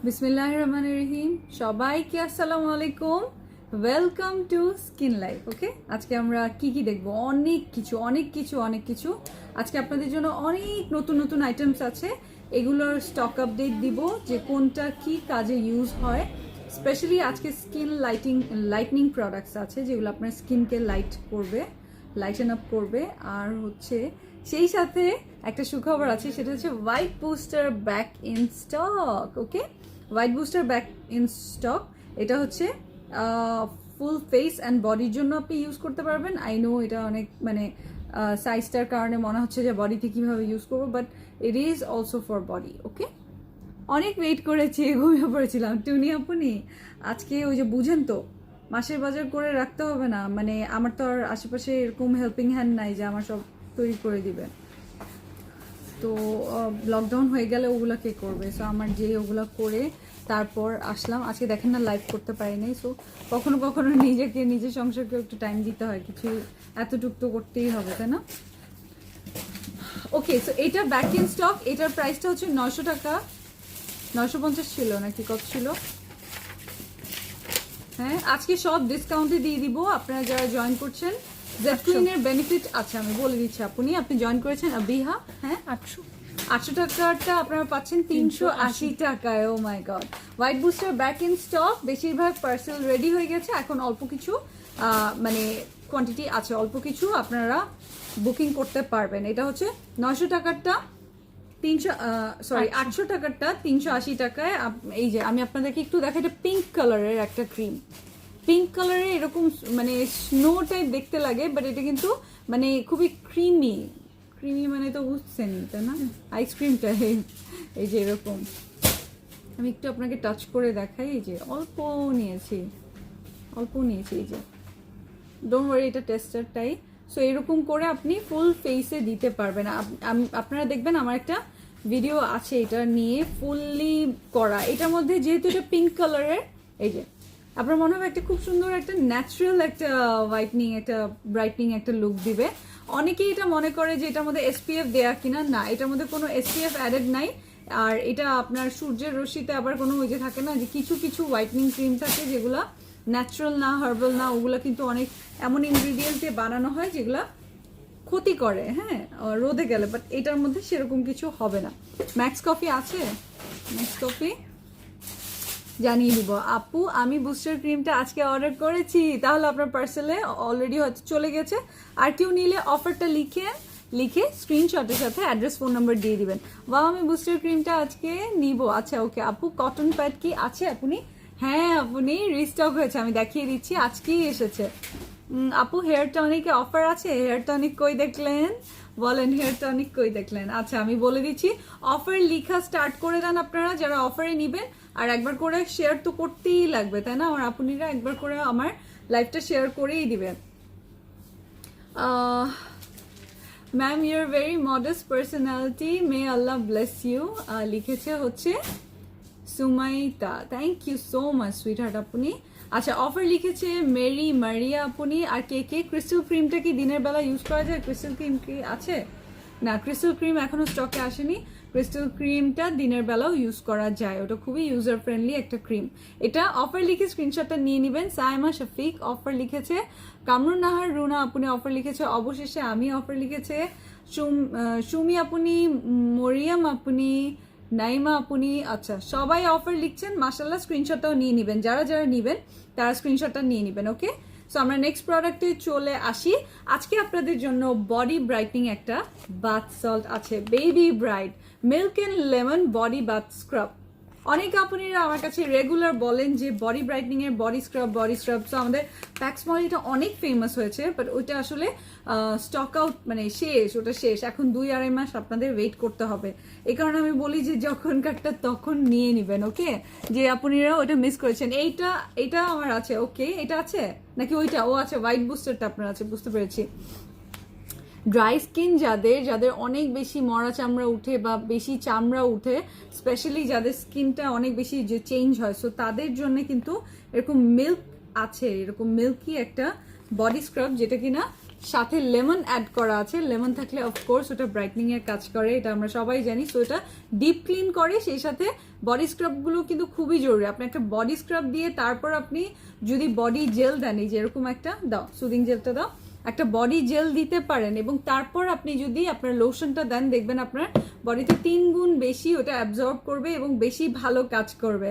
বিসমিল্লাহির রহমানির রহিম। সবাইকে আসসালামু আলাইকুম, ওয়েলকাম টু স্কিন লাইফ। ওকে, আজকে আমরা কি দেখবো? অনেক কিছু আজকে আপনাদের জন্য অনেক নতুন নতুন আইটেমস আছে। এগুলোর স্টক আপডেট দিব যে কোনটা কি কাজে ইউজ হয়। স্পেশালি আজকে স্কিন লাইটনিং প্রোডাক্টস আছে যেগুলো আপনার স্কিনকে লাইটেন আপ করবে। আর হচ্ছে সেই সাথে একটা সুখবর আছে, সেটা হচ্ছে white booster back in stock. Okay, white booster back in stock, এটা হচ্ছে ফুল ফেস অ্যান্ড বডির জন্য আপনি ইউজ করতে পারবেন। আই নো এটা অনেক সাইজটার কারণে মনে হচ্ছে যে বডিতে কীভাবে ইউজ করবো, but it is also for body. Okay, অনেক ওয়েট করেছি, ঘুমিয়ে পড়েছিলাম। টুনি আপনি আজকে ওই যে বুঝেন তো, মাসের বাজার করে রাখতে হবে না, আমার তো আর আশেপাশে এরকম হেল্পিং হ্যান্ড নাই যে আমার সব তৈরি করে দিবে। তো লকডাউন হয়ে গেলে ওগুলো কে করবে? সো আমার যে ওগুলো করে তারপর আসলাম। আজকে দেখেন না, লাইভ করতে পারিনি। সো কখনো কখনো নিজের সংসারকে একটু টাইম দিতে হয়, কিছু এতটুক তো করতেই হবে, তাই না? ওকে, সো এটা ব্যাক ইন স্টক, এটার প্রাইসটা হচ্ছে 900 টাকা। 950 ছিল নাকি কত ছিল? হ্যাঁ, আজকে সব ডিসকাউন্টে দিয়ে দিব। আপনারা যারা জয়েন করছেন, জেটকুইনের বেনিফিট আছে, আমি বলে দিচ্ছি। আপনি জয়েন করেছেন আবিহা, হ্যাঁ, 800 টাকাটা আপনারা পাচ্ছেন 380 টাকায়। Oh my god! White booster back in stock, বেশিরভাগ পার্সেল রেডি হয়ে গেছে। এখন অল্প কিছু কোয়ান্টিটি আছে, অল্প কিছু আপনারা বুকিং করতে পারবেন। এটা হচ্ছে 900 টাকারটা 800 টাকারটা 380 টাকায়। এই যে আমি আপনাদেরকে একটু দেখাই, এটা পিঙ্ক কালারের একটা ক্রিম। পিঙ্ক কালারের এরকম স্নো টাইপ দেখতে লাগে, বাট এটা কিন্তু খুবই ক্রিমি তো বুঝছেন, তাই না? আইসক্রিমটা এই যে এরকম, আমি একটু আপনাকে টাচ করে দেখাই। এই যে অল্প নিয়েছি, এই যে ডোন্ট ওয়ারি, এটা টেস্টারটাই। সো এরকম করে আপনি ফুল ফেসে দিতে পারবেন। আপনারা দেখবেন আমার একটা ভিডিও আছে এটা নিয়ে ফুললি করা। এটার মধ্যে যেহেতু এটা পিঙ্ক কালারের, এই যে আপনার মনে হবে একটা খুব সুন্দর একটা ন্যাচারাল একটা হোয়াইটনিং, একটা ব্রাইটনিং একটা লুক দিবে। অনেকেই এটা মনে করে যে এটার মধ্যে এসপিএফ দেয়া কিনা, না, এটার মধ্যে কোনো এসপিএফ অ্যাডেড নাই। আর এটা আপনার সূর্যের রশ্মিতে আবার কোনো ওই যে থাকে না যে কিছু হোয়াইটনিং ক্রিম থাকে যেগুলা ন্যাচারাল না, হার্বাল না, ওগুলা কিন্তু অনেক এমন ইনগ্রিডিয়েন্ট দিয়ে বানানো হয় যেগুলা ক্ষতি করে, হ্যাঁ, রোদে গেলে। বাট এটার মধ্যে সেরকম কিছু হবে না। ম্যাক্স কফি আছে, ম্যাক্স কফি জানিয়ে দিব। আপু, আমি বুস্টার ক্রিমটা আজকে অর্ডার করেছি, তাহলে আপনার পার্সেলে অলরেডি হয়তো চলে গেছে। আর কেউ নিলে অফারটা লিখে স্ক্রিনশটের সাথে অ্যাড্রেস, ফোন নাম্বার দিয়ে দিবেন। বা আমি বুস্টার ক্রিমটা আজকে নিব। আচ্ছা, ওকে আপু, কটন প্যাড কি আছে আপনি? হ্যাঁ আপনি, রিস্টক হয়েছে, আমি দেখিয়ে দিচ্ছি, আজকেই এসেছে। আপু, হেয়ার টনিকে অফার আছে? হেয়ার টনিক কই দেখলেন বলেন, হেয়ার টনিক কই দেখলেন? আচ্ছা, আমি বলে দিচ্ছি, অফার লিখা স্টার্ট করে দেন আপনারা যারা অফারে নিবেন। আর একবার করে শেয়ার তো করতেই লাগবে, তাই না? আমার আপুনিরা একবার করে আমার লাইভটা শেয়ার করেই দিবেন। Ma'am, your very modest personality, may Allah bless you, লিখেছে হচ্ছে Sumaita. Thank you so much sweetheart আপনি। আচ্ছা, অফার লিখেছে মেরি মারিয়া আপনি। আর কে ক্রিস্টাল ক্রিমটা কি দিনের বেলা ইউজ করা যায়? ক্রিস্টাল ক্রিম কি আছে? না, ক্রিস্টাল ক্রিম এখনো স্টকে আসেনি। ক্রিস্টাল ক্রিমটা দিনের বেলাও ইউজ করা যায়, ওটা খুবই ইউজার ফ্রেন্ডলি একটা ক্রিম। এটা অফার লিখে স্ক্রিনশটটা নিয়ে নেবেন। সাইমা শফিক অফার লিখেছে। কামরুন নাহার রুনা আপনি অফার লিখেছে। অবশেষে আমি অফার লিখেছে। সুমি আপনি, মরিয়াম আপনি, নাইমা আপনি। আচ্ছা, সবাই অফার লিখছেন, মাশাল্লাহ। স্ক্রিনশটটাও নিয়ে নেবেন, যারা নেবেন তারা স্ক্রিনশটটা নিয়ে নেবেন। ওকে, সো আমরা নেক্সট প্রোডাক্টে চলে আসি। আজকে আপনাদের জন্য বডি ব্রাইটনিং একটা বাথ সল্ট আছে, baby bright milk and lemon body bath scrub. অনেক আপনারা আমার কাছে রেগুলার বলেন যে বডি ব্রাইটনিং এর বডি স্ক্রাব। তো আমাদের প্যাক্সমলিটা অনেক ফেমাস হয়েছে, বাট ওইটা আসলে স্টক আউট, ওটা শেষ। এখন 2-2.5 মাস আপনাদের ওয়েট করতে হবে। এই কারণে আমি বলি যে যখন কাটটা তখন নিয়ে নেবেন। ওকে, যে আপনারা ওটা মিস করেছেন। এইটা আমার আছে। ওকে, এটা আছে নাকি ওইটা? ও আছে, হোয়াইট বুস্টারটা আপনার আছে, বুঝতে পেরেছি। ড্রাই স্কিন যাদের অনেক বেশি মরা চামড়া উঠে বা বেশি চামড়া উঠে, স্পেশালি যাদের স্কিনটা অনেক বেশি যে চেঞ্জ হয়, সো তাদের জন্য কিন্তু এরকম মিল্ক আছে, এরকম মিল্কি একটা বডি স্ক্রাব, যেটা কিনা সাথে লেমন অ্যাড করা আছে। লেমন থাকলে অফকোর্স ওটা ব্রাইটনিং এর কাজ করে, এটা আমরা সবাই জানি। সো এটা ডিপ ক্লিন করে, সেই সাথে বডি স্ক্রাবগুলো কিন্তু খুবই জরুরি। আপনি একটা বডি স্ক্রাব দিয়ে তারপর আপনি যদি বডি জেল দেন, এই যে এরকম একটা দাও, সুদিং জেলটা দাও, একটা বডি জেল দিতে পারেন এবং তারপর আপনি যদি আপনার লোশনটা দেন, দেখবেন আপনার বডিতে 3 গুণ বেশি ওটা অ্যাবজর্ব করবে এবং বেশি ভালো কাজ করবে।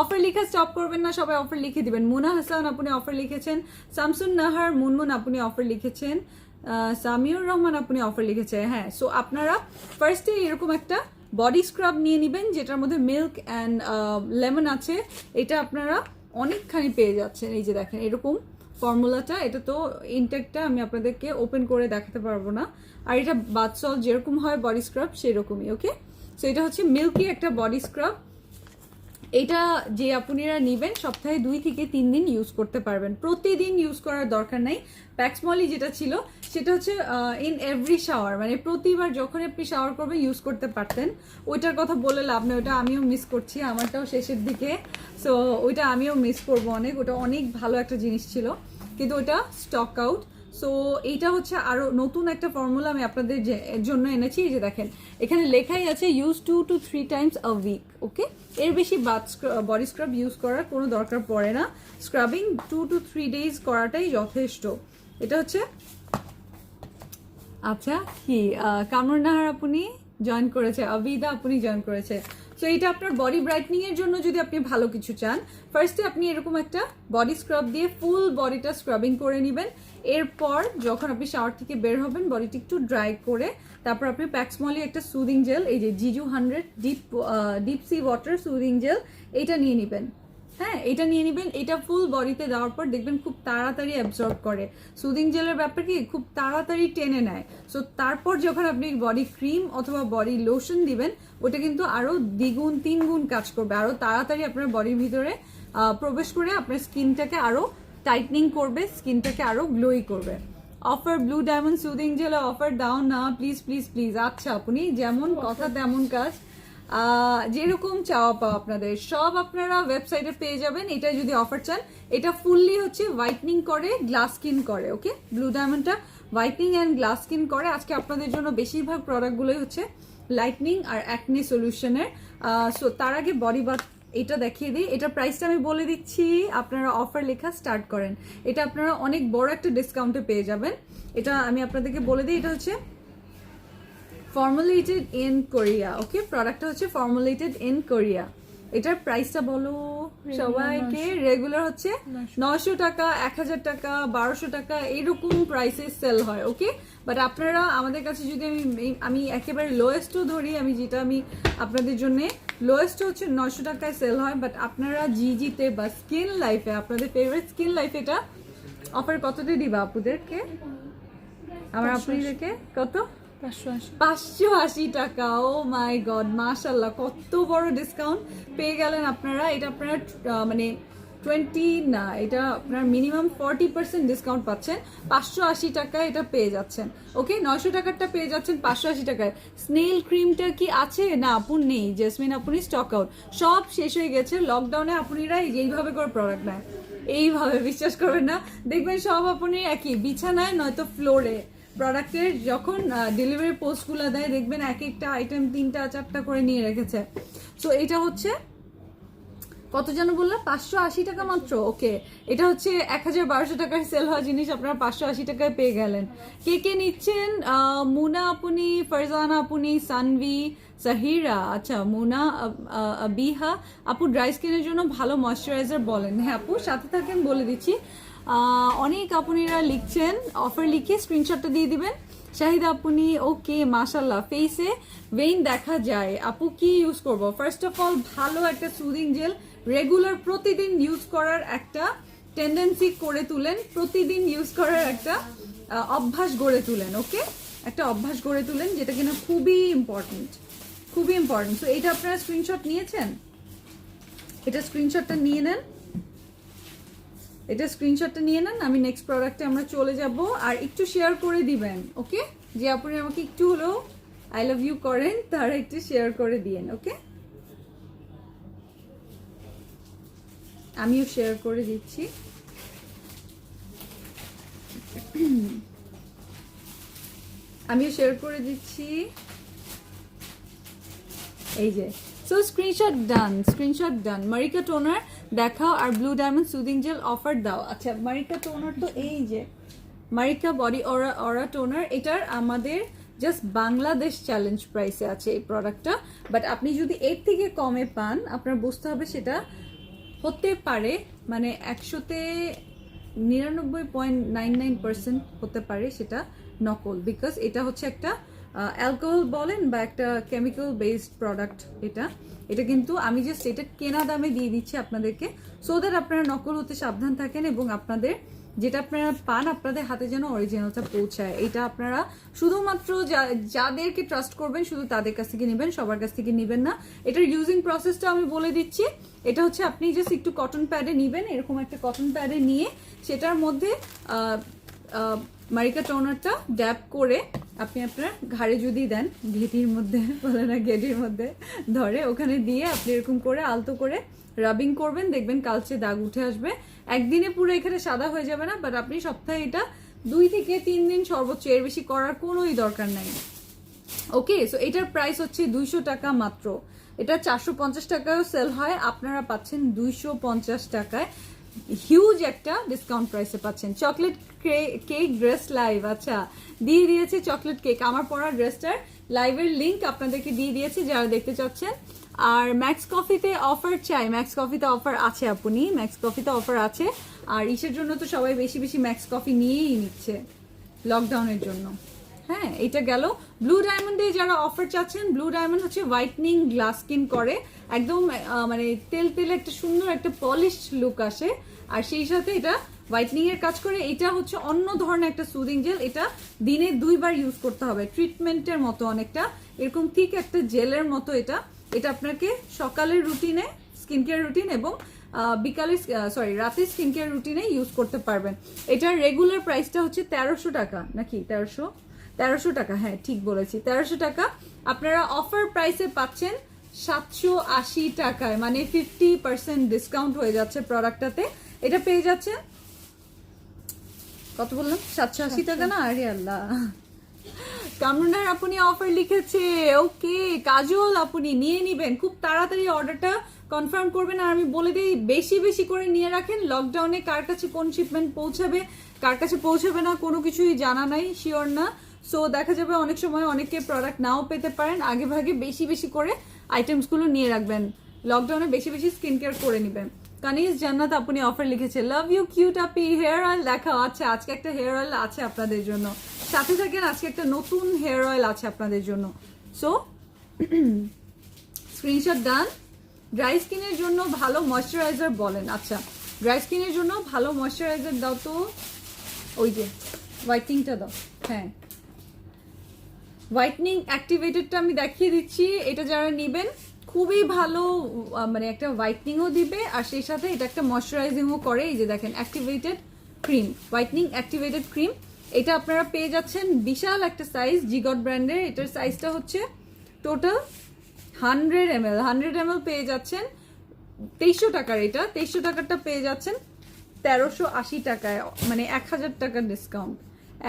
অফার লিখা স্টপ করবেন না, সবাই অফার লিখে দিবেন। মুনা হাসান আপনি অফার লিখেছেন, শামসুন নাহার মুনমুন আপনি অফার লিখেছেন, সামিউর রহমান আপনি অফার লিখেছেন। হ্যাঁ, সো আপনারা ফার্স্টে এরকম একটা বডি স্ক্রাব নিয়ে নেবেন যেটার মধ্যে মিল্ক অ্যান্ড লেমন আছে। এটা আপনারা অনেকখানি পেয়ে যাচ্ছেন। এই যে দেখেন এরকম ফর্মুলাটা, এটা তো ইনটেকটা আমি আপনাদেরকে ওপেন করে দেখাতে পারবো না। আর এটা বাথ সল্ট যেরকম হয় বডি স্ক্রাব সেরকমই। ওকে, সো এটা হচ্ছে মিল্কি একটা বডি স্ক্রাব। এটা যে আপনারা নেবেন সপ্তাহে 2 থেকে 3 দিন ইউজ করতে পারবেন, প্রতিদিন ইউজ করার দরকার নাই। প্যাক্সমলি যেটা ছিল সেটা হচ্ছে ইন এভরি শাওয়ার, মানে প্রতিবার যখন আপনি শাওয়ার করবেন ইউজ করতে পারতেন। ওইটার কথা বলে লাভ নেই, ওটা আমিও মিস করছি, আমারটাও শেষের দিকে। সো ওইটা আমিও মিস করবো অনেক, ওটা অনেক ভালো একটা জিনিস ছিল, কিন্তু ওটা স্টক আউট। সো এইটা হচ্ছে আরো নতুন একটা ফর্মুলা আমি আপনাদের জন্য এনেছি। এই যে দেখেন এখানে লেখাই আছে use 2 to 3 times a week. Okay, এর বেশি বডি স্ক্রাব ইউজ করার কোনো দরকার পড়ে না, স্ক্রাবিং 2 to 3 ডেজ করাটাই যথেষ্ট। এটা হচ্ছে আচ্ছা কি কামরুন নাহার আপনি জয়েন করেছে, আবিদা আপনি জয়েন করেছে। সো এটা আপনার বডি ব্রাইটনিং এর জন্য যদি আপনি ভালো কিছু চান, ফার্স্টে আপনি এরকম একটা বডি স্ক্রাব দিয়ে ফুল বডিটা স্ক্রাবিং করে নেবেন। এরপর যখন আপনি শাওয়ার থেকে বের হবেন বডিটা একটু ড্রাই করে তারপর আপনি প্যাক্সমলি একটা সুদিং জেল, এই যে জিজু 100 deep sea water soothing jail, এটা নিয়ে নেবেন। হ্যাঁ, এটা নিয়ে নেবেন, এটা ফুল বডিতে দেওয়ার পর দেখবেন খুব তাড়াতাড়ি অ্যাবজর্ব করে। সুদিং জেলের ব্যাপার কি খুব তাড়াতাড়ি টেনে নেয়। সো তারপর যখন আপনি বডি ক্রিম অথবা বডি লোশন দিবেন ওটা কিন্তু আরো 2 গুণ 3 গুণ কাজ করবে, আরো তাড়াতাড়ি আপনার বডির ভিতরে প্রবেশ করে আপনার স্কিনটাকে আরো টাইটনিং করবে, স্কিনটাকে আরো গ্লোই করবে। Offer blue diamond soothing gel offer দাও না প্লিজ প্লিজ প্লিজ। আচ্ছা, আপনি যেমন কথা তেমন কাজ, যেরকম চাওয়া পাওয়া আপনাদের সব আপনারা ওয়েবসাইটে পেয়ে যাবেন। এটা যদি অফার চান, এটা ফুললি হচ্ছে হোয়াইটনিং করে, গ্লাস স্কিন করে। ওকে, ব্লু ডায়মন্ডটা হোয়াইটনিং অ্যান্ড গ্লাস স্কিন করে। আজকে আপনাদের জন্য বেশিরভাগ প্রোডাক্টগুলোই হচ্ছে লাইটনিং আর অ্যাকনে সলিউশনের। সো তার আগে বডি বাথ এটা দেখিয়ে দিই, এটা প্রাইসটা আমি বলে দিচ্ছি, আপনারা অফার লেখা স্টার্ট করেন। এটা আপনারা অনেক বড় একটা ডিসকাউন্টে পেয়ে যাবেন। এটা আমি আপনাদেরকে বলে দিই, এটা হচ্ছে ফর্মুলেটেড ইন কোরিয়া। ওকে, প্রোডাক্টটা হচ্ছে ফর্মুলেটেড ইন কোরিয়া। এটার প্রাইসটা বলো সবাইকে। রেগুলার হচ্ছে 900 টাকা, 1000 টাকা, 1200 টাকা এরকম প্রাইসে সেল হয়। ওকে, বাট আপনারা আমাদের কাছে যদি আমি একেবারে লোয়েস্টও ধরি, আমি যেটা আমি আপনাদের জন্য লোয়েস্ট হচ্ছে 900 টাকায় সেল হয়, বাট আপনারা জিজিতে বা স্কিন লাইফে আপনাদের ফেভারিট স্কিন লাইফে এটা অফার কততে দিবা আপুদেরকে, আমার আপুদেরকে কত? 580 টাকা। ও মাই গড, মাশাল্লাহ, কত বড় ডিসকাউন্ট পেয়ে গেলেন আপনারা। এটা আপনারা মানে 20 না, এটা আপনার মিনিমাম 40% ডিসকাউন্ট পাচ্ছেন। 580 টাকায় এটা পেয়ে যাচ্ছেন। ওকে, 900 টাকারটা পেয়ে যাচ্ছেন 580 টাকায়। স্নেল ক্রিমটা কি আছে? না আপু নেই, জেসমিন আপনি স্টক আউট, সব শেষ হয়ে গেছে। লকডাউনে আপনারা এইভাবে করে প্রোডাক্ট নেয়, এইভাবে বিশ্বাস করবেন না, দেখবেন সব আপনি একই বিছানায় নয়তো ফ্লোরে প্রোডাক্টের যখন ডেলিভারি পোস্টগুলো দেয় দেখবেন এক একটা আইটেম 3টা 4টা করে নিয়ে রেখেছে। সো এটা হচ্ছে কত যেন বললাম, 580 টাকা মাত্র। ওকে, এটা হচ্ছে 1200 টাকায় সেল হওয়া জিনিস আপনারা 580 টাকায় পেয়ে গেলেন। কে কে নিচ্ছেন? মুনা আপনি, ফারজানা আপনি, সানভি, সাহিরা। আচ্ছা, মুনা বিহা আপু ড্রাই স্কিনের জন্য ভালো ময়শ্চারাইজার বলেন। হ্যাঁ আপু, সাথে থাকেন বলে দিচ্ছি। অনেক আপুনিরা লিখছেন, অফার লিখে স্ক্রিনশটটা দিয়ে দিবেন। শাহিদা আপনি, ওকে মাশাল্লাহ, ফেসে ভেইন দেখা যায়। আপু কি ইউজ করব? ফার্স্ট অফ অল ভালো একটা সুদিং জেল রেগুলার প্রতিদিন ইউজ করার একটা টেন্ডেন্সি করে তুলেন, প্রতিদিন ইউজ করার একটা অভ্যাস গড়ে তুলেন। ওকে, একটা অভ্যাস গড়ে তুলেন, যেটা কিনা খুবই ইম্পর্টেন্ট, খুবই ইম্পর্টেন্ট। সো এটা আপনারা স্ক্রিনশট নিয়েছেন, এটা স্ক্রিনশটটা নিয়ে নেন, এটা স্ক্রিনশটটা নিয়ে নেন। আমি নেক্সট প্রোডাক্টে আমরা চলে যাব। আর একটু শেয়ার করে দিবেন। ওকে, যে আপনি আমাকে একটু হলেও আই লাভ ইউ করেন তারা একটু শেয়ার করে দিয়েন। ওকে, আমিও শেয়ার করে দিচ্ছি। আমি শেয়ার করে দিচ্ছি, এই যে। So screenshot done. মারিকা টোনার দেখাও আর blue diamond soothing gel offer দাও। আচ্ছা, মারিকা টোনার তো এই যে মারিকা বডি অরা টোনার, এটার আমাদের জাস্ট বাংলাদেশ চ্যালেঞ্জ প্রাইসে আছে এই প্রোডাক্টটা। বাট আপনি যদি এর থেকে কমে পান, আপনার বুঝতে হবে সেটা হতে পারে মানে 100-তে 99.99% হতে পারে সেটা নকল, বিকজ এটা হচ্ছে একটা অ্যালকোহল বলেন বা একটা কেমিক্যাল বেসড প্রোডাক্ট। এটা কিন্তু আমি জাস্ট এটা কেনা দামে দিয়ে দিচ্ছি আপনাদেরকে, সো দ্যাট আপনারা নকল হতে সাবধান থাকেন এবং আপনাদের যেটা আপনারা পান আপনাদের হাতে যেন অরিজিনালটা পৌঁছায়। এটা আপনারা শুধুমাত্র যাদেরকে ট্রাস্ট করবেন শুধু তাদের কাছ থেকে নেবেন, সবার কাছ থেকে নেবেন না। এটার ইউজিং প্রসেসটা আমি বলে দিচ্ছি। এটা হচ্ছে আপনি জাস্ট একটু কটন প্যাডে নেবেন, এরকম একটা কটন প্যাডে নিয়ে সেটার মধ্যে মারিকা টোনারটা ড্যাব করে আপনি আপনার ঘাড়ে যদি দেন, ঘেটির মধ্যে বলে না, ঘেটির মধ্যে ধরে ওখানে দিয়ে আপনি এরকম করে আলতো করে রাবিং করবেন, দেখবেন কালচে দাগ উঠে আসবে। একদিনে পুরো এখানে সাদা হয়ে যাবে না, বাট আপনি সপ্তাহে এটা 2 থেকে 3 দিন সর্বোচ্চ, এর বেশি করার কোনোই দরকার নাই। ওকে, সো এটার প্রাইস হচ্ছে 200 টাকা মাত্র। এটা 450 টাকায়ও সেল হয়, আপনারা পাচ্ছেন 250 টাকায়। হিউজ একটা ডিসকাউন্ট প্রাইসে পাচ্ছেন। চকলেট কেক ড্রেস লাইভ, আচ্ছা দিয়ে দিয়েছে চকলেট কেক। আমার পরা ড্রেসটার লাইভের লিঙ্ক আপনাদেরকে দিয়ে দিয়েছি যারা দেখতে চাচ্ছেন। আর ম্যাক্স কফিতে অফার চাই, ম্যাক্স কফিতে অফার আছে, আপনি ম্যাক্স কফিতে অফার আছে। আর ইসের জন্য তো সবাই বেশি বেশি ম্যাক্স কফি নিয়েই নিচ্ছে লকডাউনের জন্য। হ্যাঁ, এটা গেল। ব্লু ডায়মন্ডে যারা অফার চাচ্ছেন, ব্লু ডায়মন্ড হচ্ছে হোয়াইটনিং গ্লাস স্কিন করে, একদম মানে তেল তেলে একটা সুন্দর একটা পলিশ লুক আসে, আর সেই সাথে এটা হোয়াইটনিং এর কাজ করে। এটা হচ্ছে অন্য ধরনের একটা সুদিং জেল, এটা দিনে 2 বার ইউজ করতে হবে, ট্রিটমেন্টের মতো অনেকটা এরকম ঠিক একটা জেলের মতো। এটা আপনাকে সকালের রুটিনে স্কিন কেয়ার রুটিন এবং বিকালে রাতে স্কিন কেয়ার রুটিনে ইউজ করতে পারবেন। এটার রেগুলার প্রাইসটা হচ্ছে 1300 টাকা, নাকি 1300 টাকা, হ্যাঁ ঠিক বলেছি 1300 টাকা। আপনারা অফার প্রাইসে পাচ্ছেন 780 টাকায়, মানে 50% ডিসকাউন্ট হয়ে যাচ্ছে প্রোডাক্টটাতে। এটা পেয়ে যাচ্ছে কত বললাম, 780 টাকা না? আরে আল্লাহ, কামরুনার আপনি অফার লিখেছে। ওকে কাজল, আপনি নিয়ে নিবেন খুব তাড়াতাড়ি, অর্ডারটা কনফার্ম করবেন। আর আমি বলে দিই বেশি বেশি করে নিয়ে রাখেন, লকডাউনে কার কাছে কোন শিপমেন্ট পৌঁছাবে কার কাছে পৌঁছাবে না কোনো কিছুই জানা নাই, শিওর না। সো দেখা যাবে অনেক সময় অনেকে প্রোডাক্ট নাও পেতে পারেন। আগে ভাগে বেশি বেশি করে আইটেমসগুলো নিয়ে রাখবেন, লকডাউনে বেশি বেশি স্কিন কেয়ার করে নেবেন। কানিজ জান্নাত আপনি অফার লিখেছে, love you cute Api. Hair oil দেখাও, আচ্ছা আজকে একটা হেয়ার অয়েল আছে আপনাদের জন্য, সাথে থাকেন, আজকে একটা নতুন হেয়ার অয়েল আছে আপনাদের জন্য। সো স্ক্রিনশট ডান। ড্রাই স্কিনের জন্য ভালো ময়শ্চারাইজার বলেন, আচ্ছা ড্রাই স্কিনের জন্য ভালো ময়শ্চারাইজার দাও তো, ওই যে হোয়াইটনিংটা দাও। হ্যাঁ, হোয়াইটনিং অ্যাক্টিভেটেডটা আমি দেখিয়ে দিচ্ছি। এটা যারা নেবেন খুবই ভালো, মানে একটা হোয়াইটনিংও দিবে আর সেই সাথে এটা একটা ময়শ্চারাইজিংও করে। এই যে দেখেন activated cream, whitening activated cream. এটা আপনারা পেয়ে যাচ্ছেন বিশাল একটা সাইজ, জিগট ব্র্যান্ডের। এটার সাইজটা হচ্ছে টোটাল 100 ml পেয়ে যাচ্ছেন 2300 টাকার। এটা 2300 টাকারটা পেয়ে যাচ্ছেন 1380 টাকায়, মানে 1000 টাকার ডিসকাউন্ট,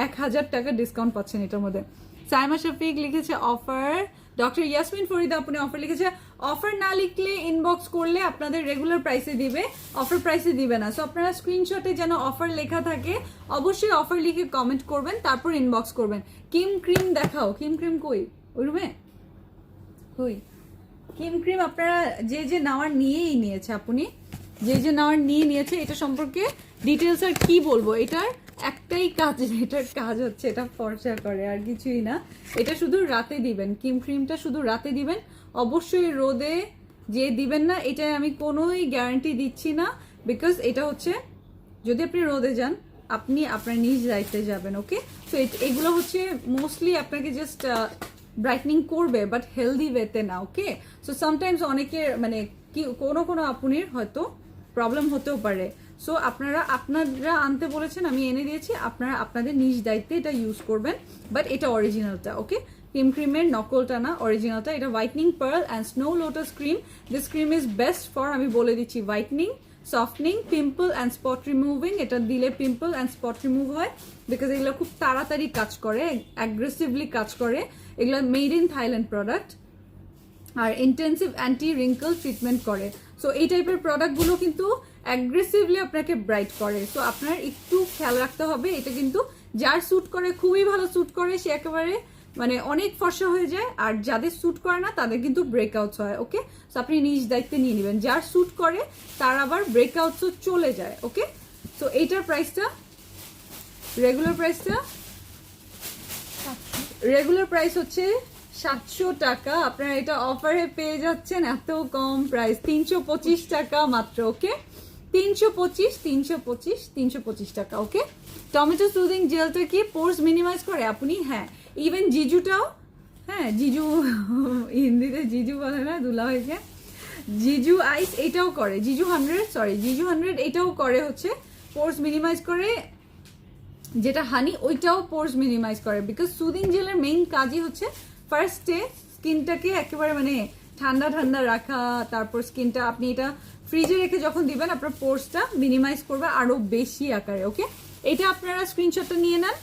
1000 টাকার ডিসকাউন্ট পাচ্ছেন এটার মধ্যে। সাইমা শফিক লিখেছে অফার। ডক্টর ইয়াসমিন ফরিদা আপনি অফার লিখেছে। অফার না লিখলে ইনবক্স করলে আপনাদের রেগুলার প্রাইসে দিবে, অফার প্রাইসে দিবে না। সো আপনারা স্ক্রিনশটে যেন অফার লেখা থাকে, অবশ্যই অফার লিখে কমেন্ট করবেন, তারপর ইনবক্স করবেন। কিম ক্রিম দেখাও, কিম ক্রিম কই, ওই রুমে কই কিম ক্রিম? আপনারা যে নেওয়ার নিয়েই নিয়েছে, আপনি যে নেওয়ার নিয়েছে। এটা সম্পর্কে ডিটেলস আর কি বলবো, এটার একটাই কাজ, এটার কাজ হচ্ছে এটা ফর্সা করে, আর কিছুই না। এটা শুধু রাতে দিবেন, কিম ক্রিমটা শুধু রাতে দিবেন, অবশ্যই রোদে যে দিবেন না, এটা আমি কোনোই গ্যারান্টি দিচ্ছি না। বিকজ এটা হচ্ছে যদি আপনি রোদে যান আপনি আপনার নিজ দায়িত্বে যাবেন। ওকে, সো এগুলো হচ্ছে মোস্টলি আপনাকে জাস্ট ব্রাইটনিং করবে, বাট হেলদি ওয়েতে না। ওকে, সো সামটাইমস অনেকের মানে কি কোনো আপুনির হয়তো প্রবলেম হতেও পারে। সো আপনারা আনতে বলেছেন, আমি এনে দিয়েছি, আপনারা আপনাদের নিজ দায়িত্বে এটা ইউজ করবেন। বাট এটা অরিজিনালটা, ওকে, ক্রিম ক্রিমের নকলটা না, অরিজিনালটা। এটা whitening pearl and snow lotus cream. This cream is best for, আমি বলে দিচ্ছি, whitening, softening, pimple and spot removing. এটা দিলে পিম্পল অ্যান্ড স্পট রিমুভ হয়, বিকজ এগুলো খুব তাড়াতাড়ি কাজ করে, অ্যাগ্রেসিভলি কাজ করে। এগুলো মেড ইন থাইল্যান্ড প্রোডাক্ট, আর ইন্টেন্সিভ অ্যান্টি রিঙ্কল ট্রিটমেন্ট করে। সো এই টাইপের প্রোডাক্টগুলো কিন্তু অ্যাগ্রেসিভলি আপনাকে ব্রাইট করে। সো আপনার একটু খেয়াল রাখতে হবে। এটা কিন্তু যার স্যুট করে, খুবই ভালো স্যুট করে, সে একেবারে মানে অনেক ফর্সা হয়ে যায়। আর যাদের স্যুট করে না তাদের কিন্তু ব্রেকআউটস হয়। ওকে, সো আপনি নিজ দায়িত্বে নিয়ে নেবেন। যার স্যুট করে তার আবার ব্রেকআউটসও চলে যায়। ওকে, সো এইটার প্রাইসটা, রেগুলার প্রাইস হচ্ছে 700 টাকা। আপনারা এটা অফারে পেয়ে যাচ্ছেন এত কম প্রাইস, 325 টাকা মাত্র। ওকে, 325 টাকা। ওকে, টমেটো সুদিং জেলটা কি পোর্স মিনিমাইজ করে আপনি? হ্যাঁ, ইভেন জিজুটাও, হ্যাঁ জিজু হিন্দিতে জিজু বলে না দুলা হয়েছে, জিজু আইস এটাও করে, জিজু 100 এটাও করে, হচ্ছে পোর্স মিনিমাইজ করে। যেটা হানি ওইটাও পোর্স মিনিমাইজ করে, বিকজ সুদিং জেলের মেইন কাজই হচ্ছে ফার্স্টে স্কিনটাকে একেবারে মানে ঠান্ডা ঠান্ডা রাখা। তারপর স্কিনটা আপনি এটা ফ্রিজে রেখে যখন দিবেন আপনার পোর্সটা মিনিমাইজ করবে আরো বেশি আকারে। ওকে, এটা আপনারা স্ক্রিনশটটা নিয়ে নেন।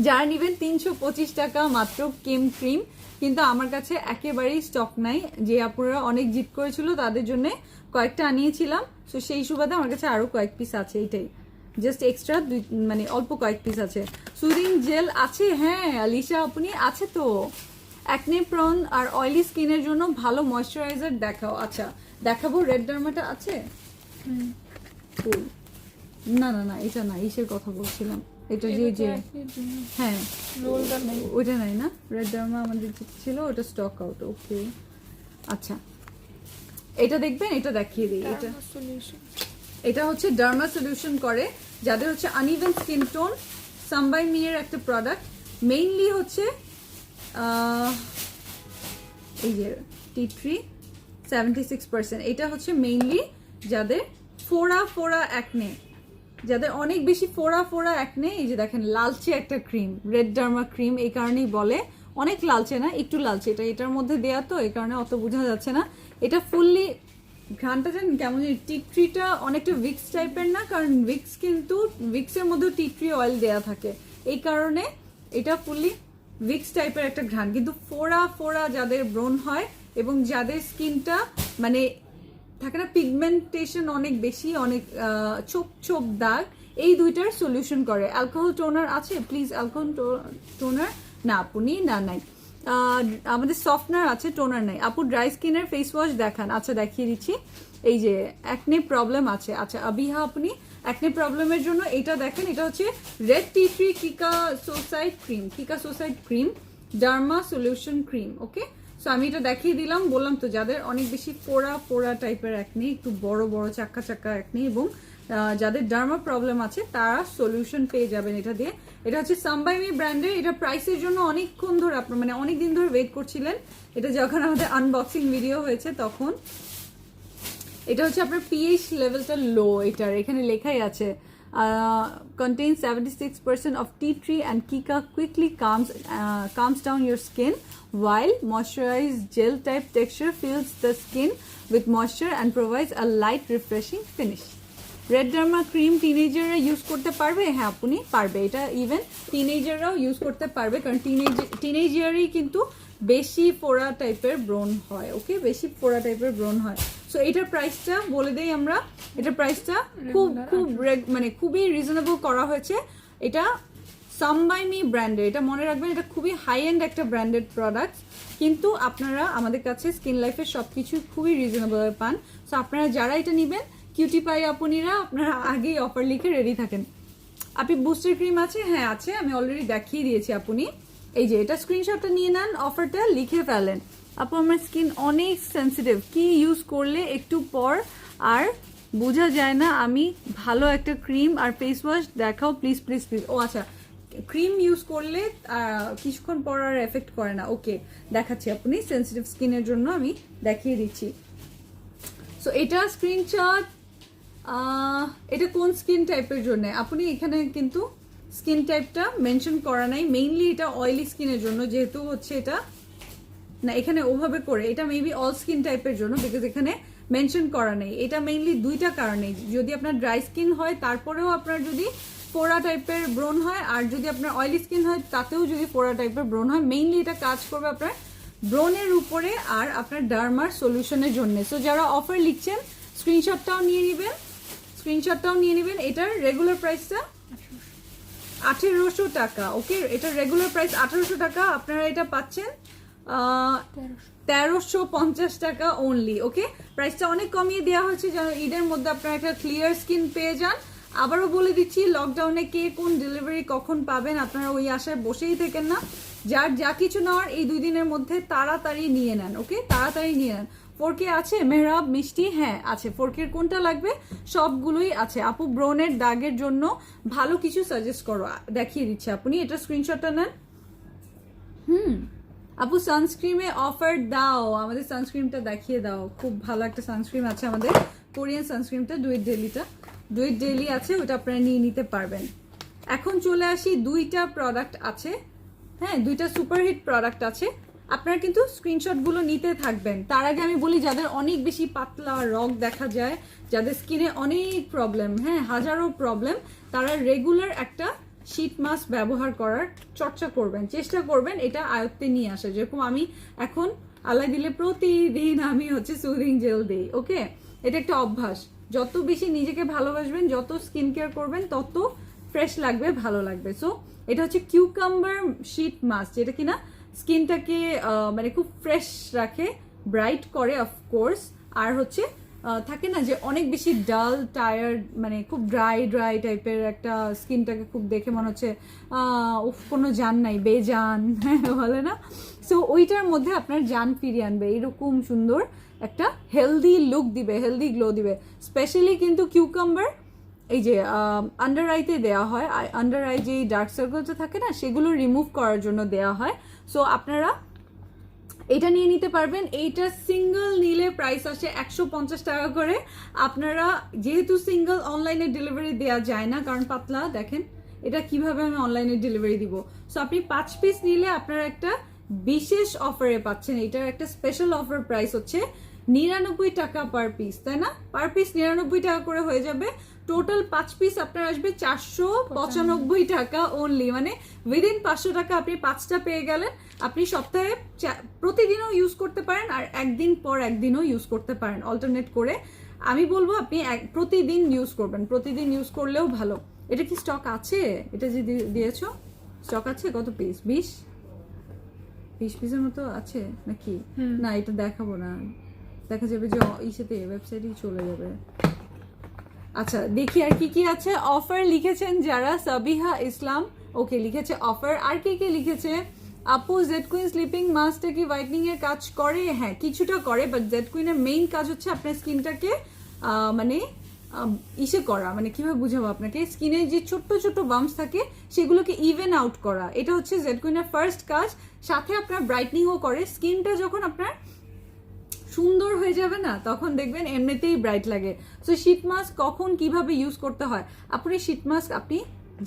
যারা নেবেন 325 টাকা মাত্র কেম ক্রিম, কিন্তু আমার কাছে একেবারেই স্টক নাই। যে আপনারা অনেক জিদ করেছিল তাদের জন্য কয়েকটা আনিয়েছিলাম, তো সেই সুবাদে আমার কাছে আরো কয়েক পিস আছে। এটাই জাস্ট এক্সট্রা, মানে অল্প কয়েক পিস আছে। সুদিং জেল আছে, হ্যাঁ আলিশা আপনি আছে তো। অ্যাকনে প্রন আর অয়েলি স্কিনের জন্য ভালো ময়শ্চারাইজার দেখাও। আচ্ছা দেখাবো, রেড ডার্মাটা আছে। না না না, এটা না, ইসের কথা বলছিলাম। এটা যে হ্যাঁ ওইটা নাই না, রেড ডার্মা আমাদের ছিল, ওটা স্টক আউট। ওকে আচ্ছা, এটা দেখবেন, এটা দেখিয়ে দিই। এটা হচ্ছে ডার্মা সলিউশন করে যাদের হচ্ছে আনইভেন স্কিন টোন। সামবাই মিয়ের একটা প্রোডাক্ট, মেইনলি হচ্ছে এই যে টি ট্রি 76%। এটা হচ্ছে মেইনলি যাদের ফোড়া অ্যাকনে, যাদের অনেক বেশি ফোড়া অ্যাকনে। এই যে দেখেন লালচে একটা ক্রিম, রেড ডার্মা ক্রিম, এই কারণেই বলে অনেক লালচে না, একটু লালচে। এটার মধ্যে দেয়া তো, এই কারণে অত বোঝা যাচ্ছে না। এটা ফুললি ঘ্রানটা জানেন কেমন, টি ট্রিটা অনেকটা ভিক্স টাইপের না, কারণ ভিক্স কিন্তু ভিক্সের মধ্যে টি ট্রি অয়েল দেয়া থাকে, এই কারণে এটা ফুললি ভিক্স টাইপের একটা ঘ্রাণ। কিন্তু ফোড়া যাদের ব্রণ হয় এবং যাদের স্কিনটা মানে থাকে না পিগমেন্টেশন অনেক বেশি, অনেক ছোপ দাগ, এই দুইটার সলিউশন করে। অ্যালকোহল টোনার আছে প্লিজ, অ্যালকোহল টোনার না আপনি না নাই। আমাদের সফটনার আছে, টোনার নাই। আপু ড্রাই স্কিনের ফেস ওয়াশ দেখান। আচ্ছা দেখিয়ে দিচ্ছি। এই যে অ্যাকনে প্রবলেম আছে, আচ্ছা আবিহা আপনি অ্যাকনে প্রবলেমের জন্য এটা দেখেন। এটা হচ্ছে রেড টি ট্রি কিকা সোসাইড cream derma solution cream. Okay, so আমি এটা দেখিয়ে দিলাম। বললাম তো যাদের অনেক বেশি ফোড়া টাইপের অ্যাকনে, একটু বড় চাক্কা অ্যাকনে, এবং যাদের ডার্মা প্রবলেম আছে তারা সলিউশন পেয়ে যাবেন এটা দিয়ে। এটা হচ্ছে সামবাইমি ব্র্যান্ডের। এটা প্রাইসের জন্য অনেকক্ষণ ধরে আপনার মানে অনেক দিন ধরে ওয়েট করছিলেন। এটা যখন আমাদের আনবক্সিং ভিডিও হয়েছে তখন। এটা হচ্ছে আপনার পিএইচ লেভেলটা লো, এটার এখানে লেখাই আছে contains 76% of tea tree and kika, quickly calms down your skin, while moisturized gel type texture fills the skin with moisture and provides a light refreshing finish. Red derma cream টিনেজাররা use করতে পারবে? হ্যাঁ আপনি পারবে, এটা even টিনেজাররাও use করতে পারবে, কারণ টিনেজারই কিন্তু বেশি ফোড়া টাইপের ব্রণ হয়। ওকে, বেশি ফোড়া টাইপের ব্রণ হয়। সো এটার প্রাইসটা বলে দেই আমরা। এটার প্রাইসটা মানে খুবই রিজনেবল করা হয়েছে। এটা সামবাইমি ব্র্যান্ডের, এটা মনে রাখবেন, এটা খুবই হাই এন্ড একটা ব্র্যান্ডেড প্রোডাক্ট, কিন্তু আপনারা আমাদের কাছে স্কিন লাইফের সবকিছু খুবই রিজনেবল পান। সো আপনারা যারা এটা নেবেন, কিউটি পাই আপনিরা আপনারা আগেই অফার লিখে রেডি থাকেন। আপনি বুস্টার ক্রিম আছে? হ্যাঁ আছে, আমি অলরেডি দেখিয়ে দিয়েছি। আপনি এই যে এটা স্ক্রিনশটটা নিয়ে নেন, অফারটা লিখে ফেলেন। আপু আমার স্কিন অনেক সেন্সিটিভ, কি ইউজ করলে একটু পর আর বোঝা যায় না, আমি ভালো একটা ক্রিম আর ফেস ওয়াশ দেখাও প্লিজ। ও আচ্ছা, ক্রিম ইউজ করলে কিছুক্ষণ পর আর এফেক্ট করে না। ওকে দেখাচ্ছি, আপনি সেন্সিটিভ স্কিনের জন্য আমি দেখিয়ে দিচ্ছি। সো এটা স্ক্রিনশট, এটা কোন স্কিন টাইপের জন্য? আপনি এখানে কিন্তু স্কিন টাইপটা মেনশন করা নাই, মেইনলি এটা অয়েলি স্কিনের জন্য, যেহেতু হচ্ছে এটা না এখানে ওভাবে করে, এটা মেবি অল স্কিন টাইপের জন্য, বিকজ এখানে মেনশন করা নেই। এটা মেইনলি দুইটা কারণে, যদি আপনার ড্রাই স্কিন হয় তারপরেও আপনার যদি ফোড়া টাইপের ব্রণ হয়, আর যদি আপনার অয়েলি স্কিন হয় তাতেও যদি ফোড়া টাইপের ব্রণ হয়, মেইনলি এটা কাজ করবে আপনার ব্রণের উপরে আর আপনার ডার্মার সলিউশনের জন্য। সো যারা অফার লিখছেন স্ক্রিনশটটাও নিয়ে নেবেন। এটার রেগুলার প্রাইসটা 1800 টাকা। ওকে, এটার রেগুলার প্রাইস 1800 টাকা, আপনারা এটা পাচ্ছেন 1350 টাকা অনলি। ওকে, প্রাইসটা অনেক কমিয়ে দেওয়া হয়েছে যেন ঈদের মধ্যে আপনারা একটা ক্লিয়ার স্কিন পেয়ে যান। আবারও বলে দিচ্ছি, লকডাউনে কে কোন ডেলিভারি কখন পাবেন আপনারা ওই আশায় বসেই থাকেন না। যার যা কিছু নেওয়ার এই 2 দিনের মধ্যে তাড়াতাড়ি নিয়ে নেন। ওকে, তাড়াতাড়ি নিয়ে নেন। 4K আছে মেহরাব মিষ্টি? হ্যাঁ আছে। 4K কোনটা লাগবে? সবগুলোই আছে আপু। ব্রনের দাগের জন্য ভালো কিছু সাজেস্ট করো, দেখিয়ে দিচ্ছে আপনি। এটা স্ক্রিনশটটা নেন। আপু সানস্ক্রিমে অফার দাও, আমাদের সানস্ক্রিমটা দেখিয়ে দাও। খুব ভালো একটা সানস্ক্রিম আছে আমাদের, কোরিয়ান সানস্ক্রিমটা, ডুইট ডেইলি আছে, ওটা আপনারা নিয়ে নিতে পারবেন। এখন চলে আসি, 2টা প্রোডাক্ট আছে, হ্যাঁ 2টা সুপারহিট প্রোডাক্ট আছে। আপনারা কিন্তু স্ক্রিনশটগুলো নিতে থাকবেন। তার আগে আমি বলি, যাদের অনেক বেশি পাতলা রগ দেখা যায়, যাদের স্কিনে অনেক প্রবলেম, হ্যাঁ হাজারো প্রবলেম, তারা রেগুলার একটা শীট মাস্ক ব্যবহার করার চর্চা করবেন, চেষ্টা করবেন এটা আয়ত্তে নিয়ে আসা। যেরকম আমি এখন আল্লাহ দিলে প্রতিদিন আমি সুদিং জেল দিই। ওকে, এটা একটা অভ্যাস। যত বেশি নিজেকে ভালোবাসবেন, যত স্কিন কেয়ার করবেন, তত ফ্রেশ লাগবে, ভালো লাগবে। সো এটা কিউকাম্বার শীট মাস্ক, যেটা কিনা স্কিনটাকে মানে খুব ফ্রেশ রাখে, ব্রাইট করে অফকোর্স। আর থাকে না যে অনেক বেশি ডাল টায়ার্ড, মানে খুব ড্রাই টাইপের একটা স্কিনটাকে খুব দেখে মনে হচ্ছে কোনো জান নাই, বেজান বলে না। সো ওইটার মধ্যে আপনার জান ফিরিয়ে আনবে, এরকম সুন্দর একটা হেলদি লুক দিবে, হেলদি গ্লো দিবে। স্পেশালি কিন্তু কিউকাম্বার এই যে আন্ডার আইতে দেওয়া হয়, আন্ডার আই যে ডার্ক সার্কেলটা থাকে না, সেগুলো রিমুভ করার জন্য দেওয়া হয়। সো আপনারা এটা নিয়ে নিতে পারবেন। এইটা সিঙ্গেল নিলে প্রাইস আসে 150 টাকা করে। আপনারা যেহেতু সিঙ্গেল অনলাইনে ডেলিভারি দেওয়া যায় না, কারণ পাতলা, দেখেন এটা কিভাবে আমি অনলাইনে ডেলিভারি দিব। সো আপনি 5 পিস নিলে আপনারা একটা বিশেষ অফারে পাচ্ছেন। এটার একটা স্পেশাল অফার প্রাইস 99 টাকা পার পিস, তাই না? পার পিস 99 টাকা করে হয়ে যাবে। টোটাল 5 পিস আপনার আসবে 495 টাকা অনলি। মানে উইদিন 500 টাকা আপনি 5টা পেয়ে গেলেন। আপনি সপ্তাহে প্রতিদিনও ইউজ করতে পারেন, আর একদিন পর একদিনও ইউজ করতে পারেন, অল্টারনেট করে। আমি বলবো আপনি প্রতিদিন ইউজ করবেন, প্রতিদিন ইউজ করলেও ভালো। এটা কি স্টক আছে? এটা যে দিয়েছো স্টক আছে? কত পিস? 20 পিসের মতো আছে নাকি? না এটা দেখাবো না, দেখা যাবে যে ইসেতে ওয়েবসাইটেই চলে যাবে। আচ্ছা দেখি আর কি আছে। অফার লিখেছেন যারা, সাবিহা ইসলাম ওকে লিখেছে অফার। আর কে লিখেছে? আপু জেড কুইন স্লিপিং মাস্কটা কি হোয়াইটনিং এর কাজ করে? হ্যাঁ কিছুটা করে, বাট জেড কুইনের মেইন কাজ আপনার স্কিনটাকে মানে ইসে করা, মানে কিভাবে বুঝাবো আপনাকে, স্কিনের যে ছোট্ট ছোট্ট বাম্পস থাকে সেগুলোকে ইভেন আউট করা। এটা জেড কুইনের ফার্স্ট কাজ। সাথে আপনার ব্রাইটনিংও করে। স্কিনটা যখন আপনার সুন্দর হয়ে যাবে না, তখন দেখবেন এমনিতেই ব্রাইট লাগে। সো শীট মাস্ক কখন কিভাবে ইউজ করতে হয়, আপনি শীট মাস্ক আপনি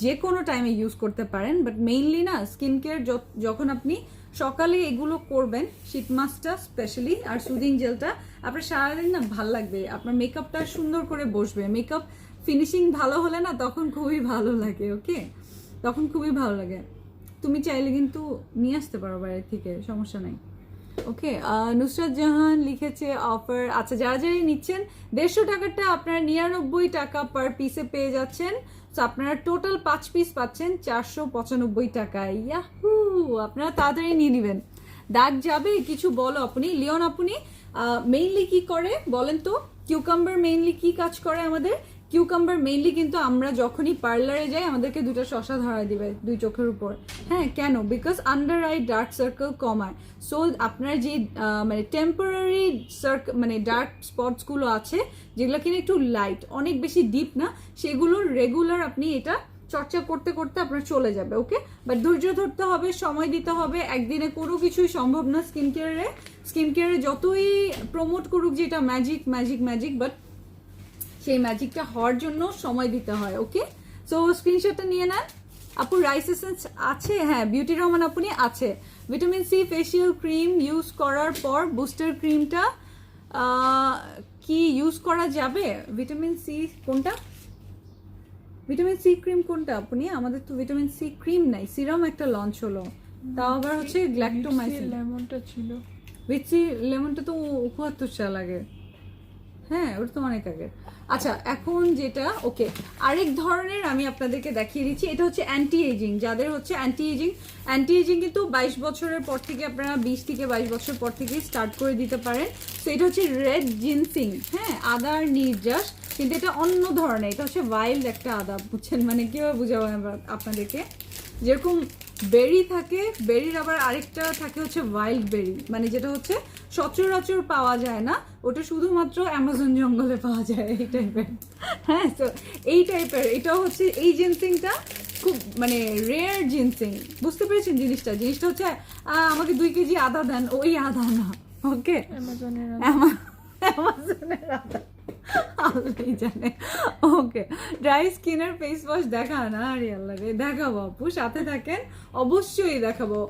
যে কোনো টাইমে ইউজ করতে পারেন, বাট মেইনলি না স্কিন কেয়ার যখন আপনি সকালে এগুলো করবেন, শীট মাস্কটা স্পেশালি আর সুদিং জেলটা, আপনার সারাদিন না ভাল লাগবে, আপনার মেকআপটা সুন্দর করে বসবে। মেকআপ ফিনিশিং ভালো হলে না তখন খুবই ভালো লাগে। ওকে, তখন খুবই ভালো লাগে। তুমি চাইলে কিন্তু নিয়ে আসতে পারো বাইরে থেকে, সমস্যা নাই। ওকে, নুসরাত জাহান লিখেছে অফার। আচ্ছা যারা নিচ্ছেন 150 টাকাটা আপনারা 99 টাকা পার পিসে পেয়ে যাচ্ছেন। তো আপনারা টোটাল 5 পিস পাচ্ছেন 495 টাকায়। ইয়াহু, আপনারা তাড়াতাড়ি নিয়ে নেবেন। দাগ যাবে কিছু বলো আপনি। লিওন আপনি মেইনলি কি করে বলেন তো? কিউকাম্বার মেইনলি কি কাজ করে আমাদের? কিউকাম্বার মেইনলি কিন্তু আমরা যখনই পার্লারে যাই আমাদেরকে 2টা শসা ধরা দিবে 2 চোখের উপর। হ্যাঁ কেন? Because under eye dark circle কমায়। সো আপনার যে মানে টেম্পোরারি মানে ডার্ক স্পটসগুলো আছে, যেগুলো কিনা একটু লাইট, অনেক বেশি ডিপ না, সেগুলো রেগুলার আপনি এটা চর্চা করতে করতে আপনার চলে যাবে। ওকে, বাট ধৈর্য ধরতে হবে, সময় দিতে হবে। একদিনে কোনো কিছুই সম্ভব না। স্কিন কেয়ারে যতই প্রমোট করুক যে এটা ম্যাজিক ম্যাজিক ম্যাজিক, বাট সেই ম্যাজিকটা হওয়ার জন্য সময় দিতে হয়। ওকে, সো স্ক্রিনশটটা নিয়ে নেন। আপু রাইস এসেন্স আছে? হ্যাঁ বিউটি রহমান আপনি আছে। Vitamin C facial cream use করার পর বুস্টার ক্রিমটা কি ইউজ করা যাবে? ভিটামিন সি কোনটা? ভিটামিন সি ক্রিম কোনটা আপনি? আমাদের তো ভিটামিন সি ক্রিম নাই, সিরাম একটা লঞ্চ হলো, তাও আবার হচ্ছে গ্ল্যাক্টোমাইসিন। লেমনটা ছিল, ভিটসি লেমনটা তো ৭৯ লাগে, হ্যাঁ ওটা তো অনেক আগে। আচ্ছা এখন যেটা ওকে আরেক ধরনের আমি আপনাদেরকে দেখিয়ে দিচ্ছি, এটা হচ্ছে অ্যান্টি এজিং। যাদের হচ্ছে অ্যান্টি এজিং কিন্তু 22 বছরের পর থেকে আপনারা 20 থেকে 22 বছর পর থেকে স্টার্ট করে দিতে পারেন। তো এটা হচ্ছে রেড জিনসিং, হ্যাঁ আদার নির্যাস, কিন্তু এটা অন্য ধরনের, এটা হচ্ছে ওয়াইল্ড একটা আদা, বুঝছেন মানে কীভাবে বুঝাবো আপনাদেরকে, যেরকম বেরি থাকে, বেরির আবার আরেকটা থাকে হচ্ছে ওয়াইল্ড বেরি, মানে যেটা হচ্ছে সচরাচর পাওয়া যায় না, ওটা শুধুমাত্র অ্যামাজন জঙ্গলে পাওয়া যায় এই টাইপের। হ্যাঁ তো এই টাইপের এটা হচ্ছে এই জিনসিংটা খুব মানে রেয়ার জিনসিং, বুঝতে পেরেছেন জিনিসটা হচ্ছে আমাকে 2 কেজি আদা দেন, ওই আদা না, ওকে অ্যামাজনের অ্যামাজনের আদা আল্লাহই জানে। ওকে ড্রাই স্কিনের ফেস ওয়াশ দেখা না, আরে আল্লাহ রে, দেখাবো আপু সাথে থাকেন, অবশ্যই দেখাবো।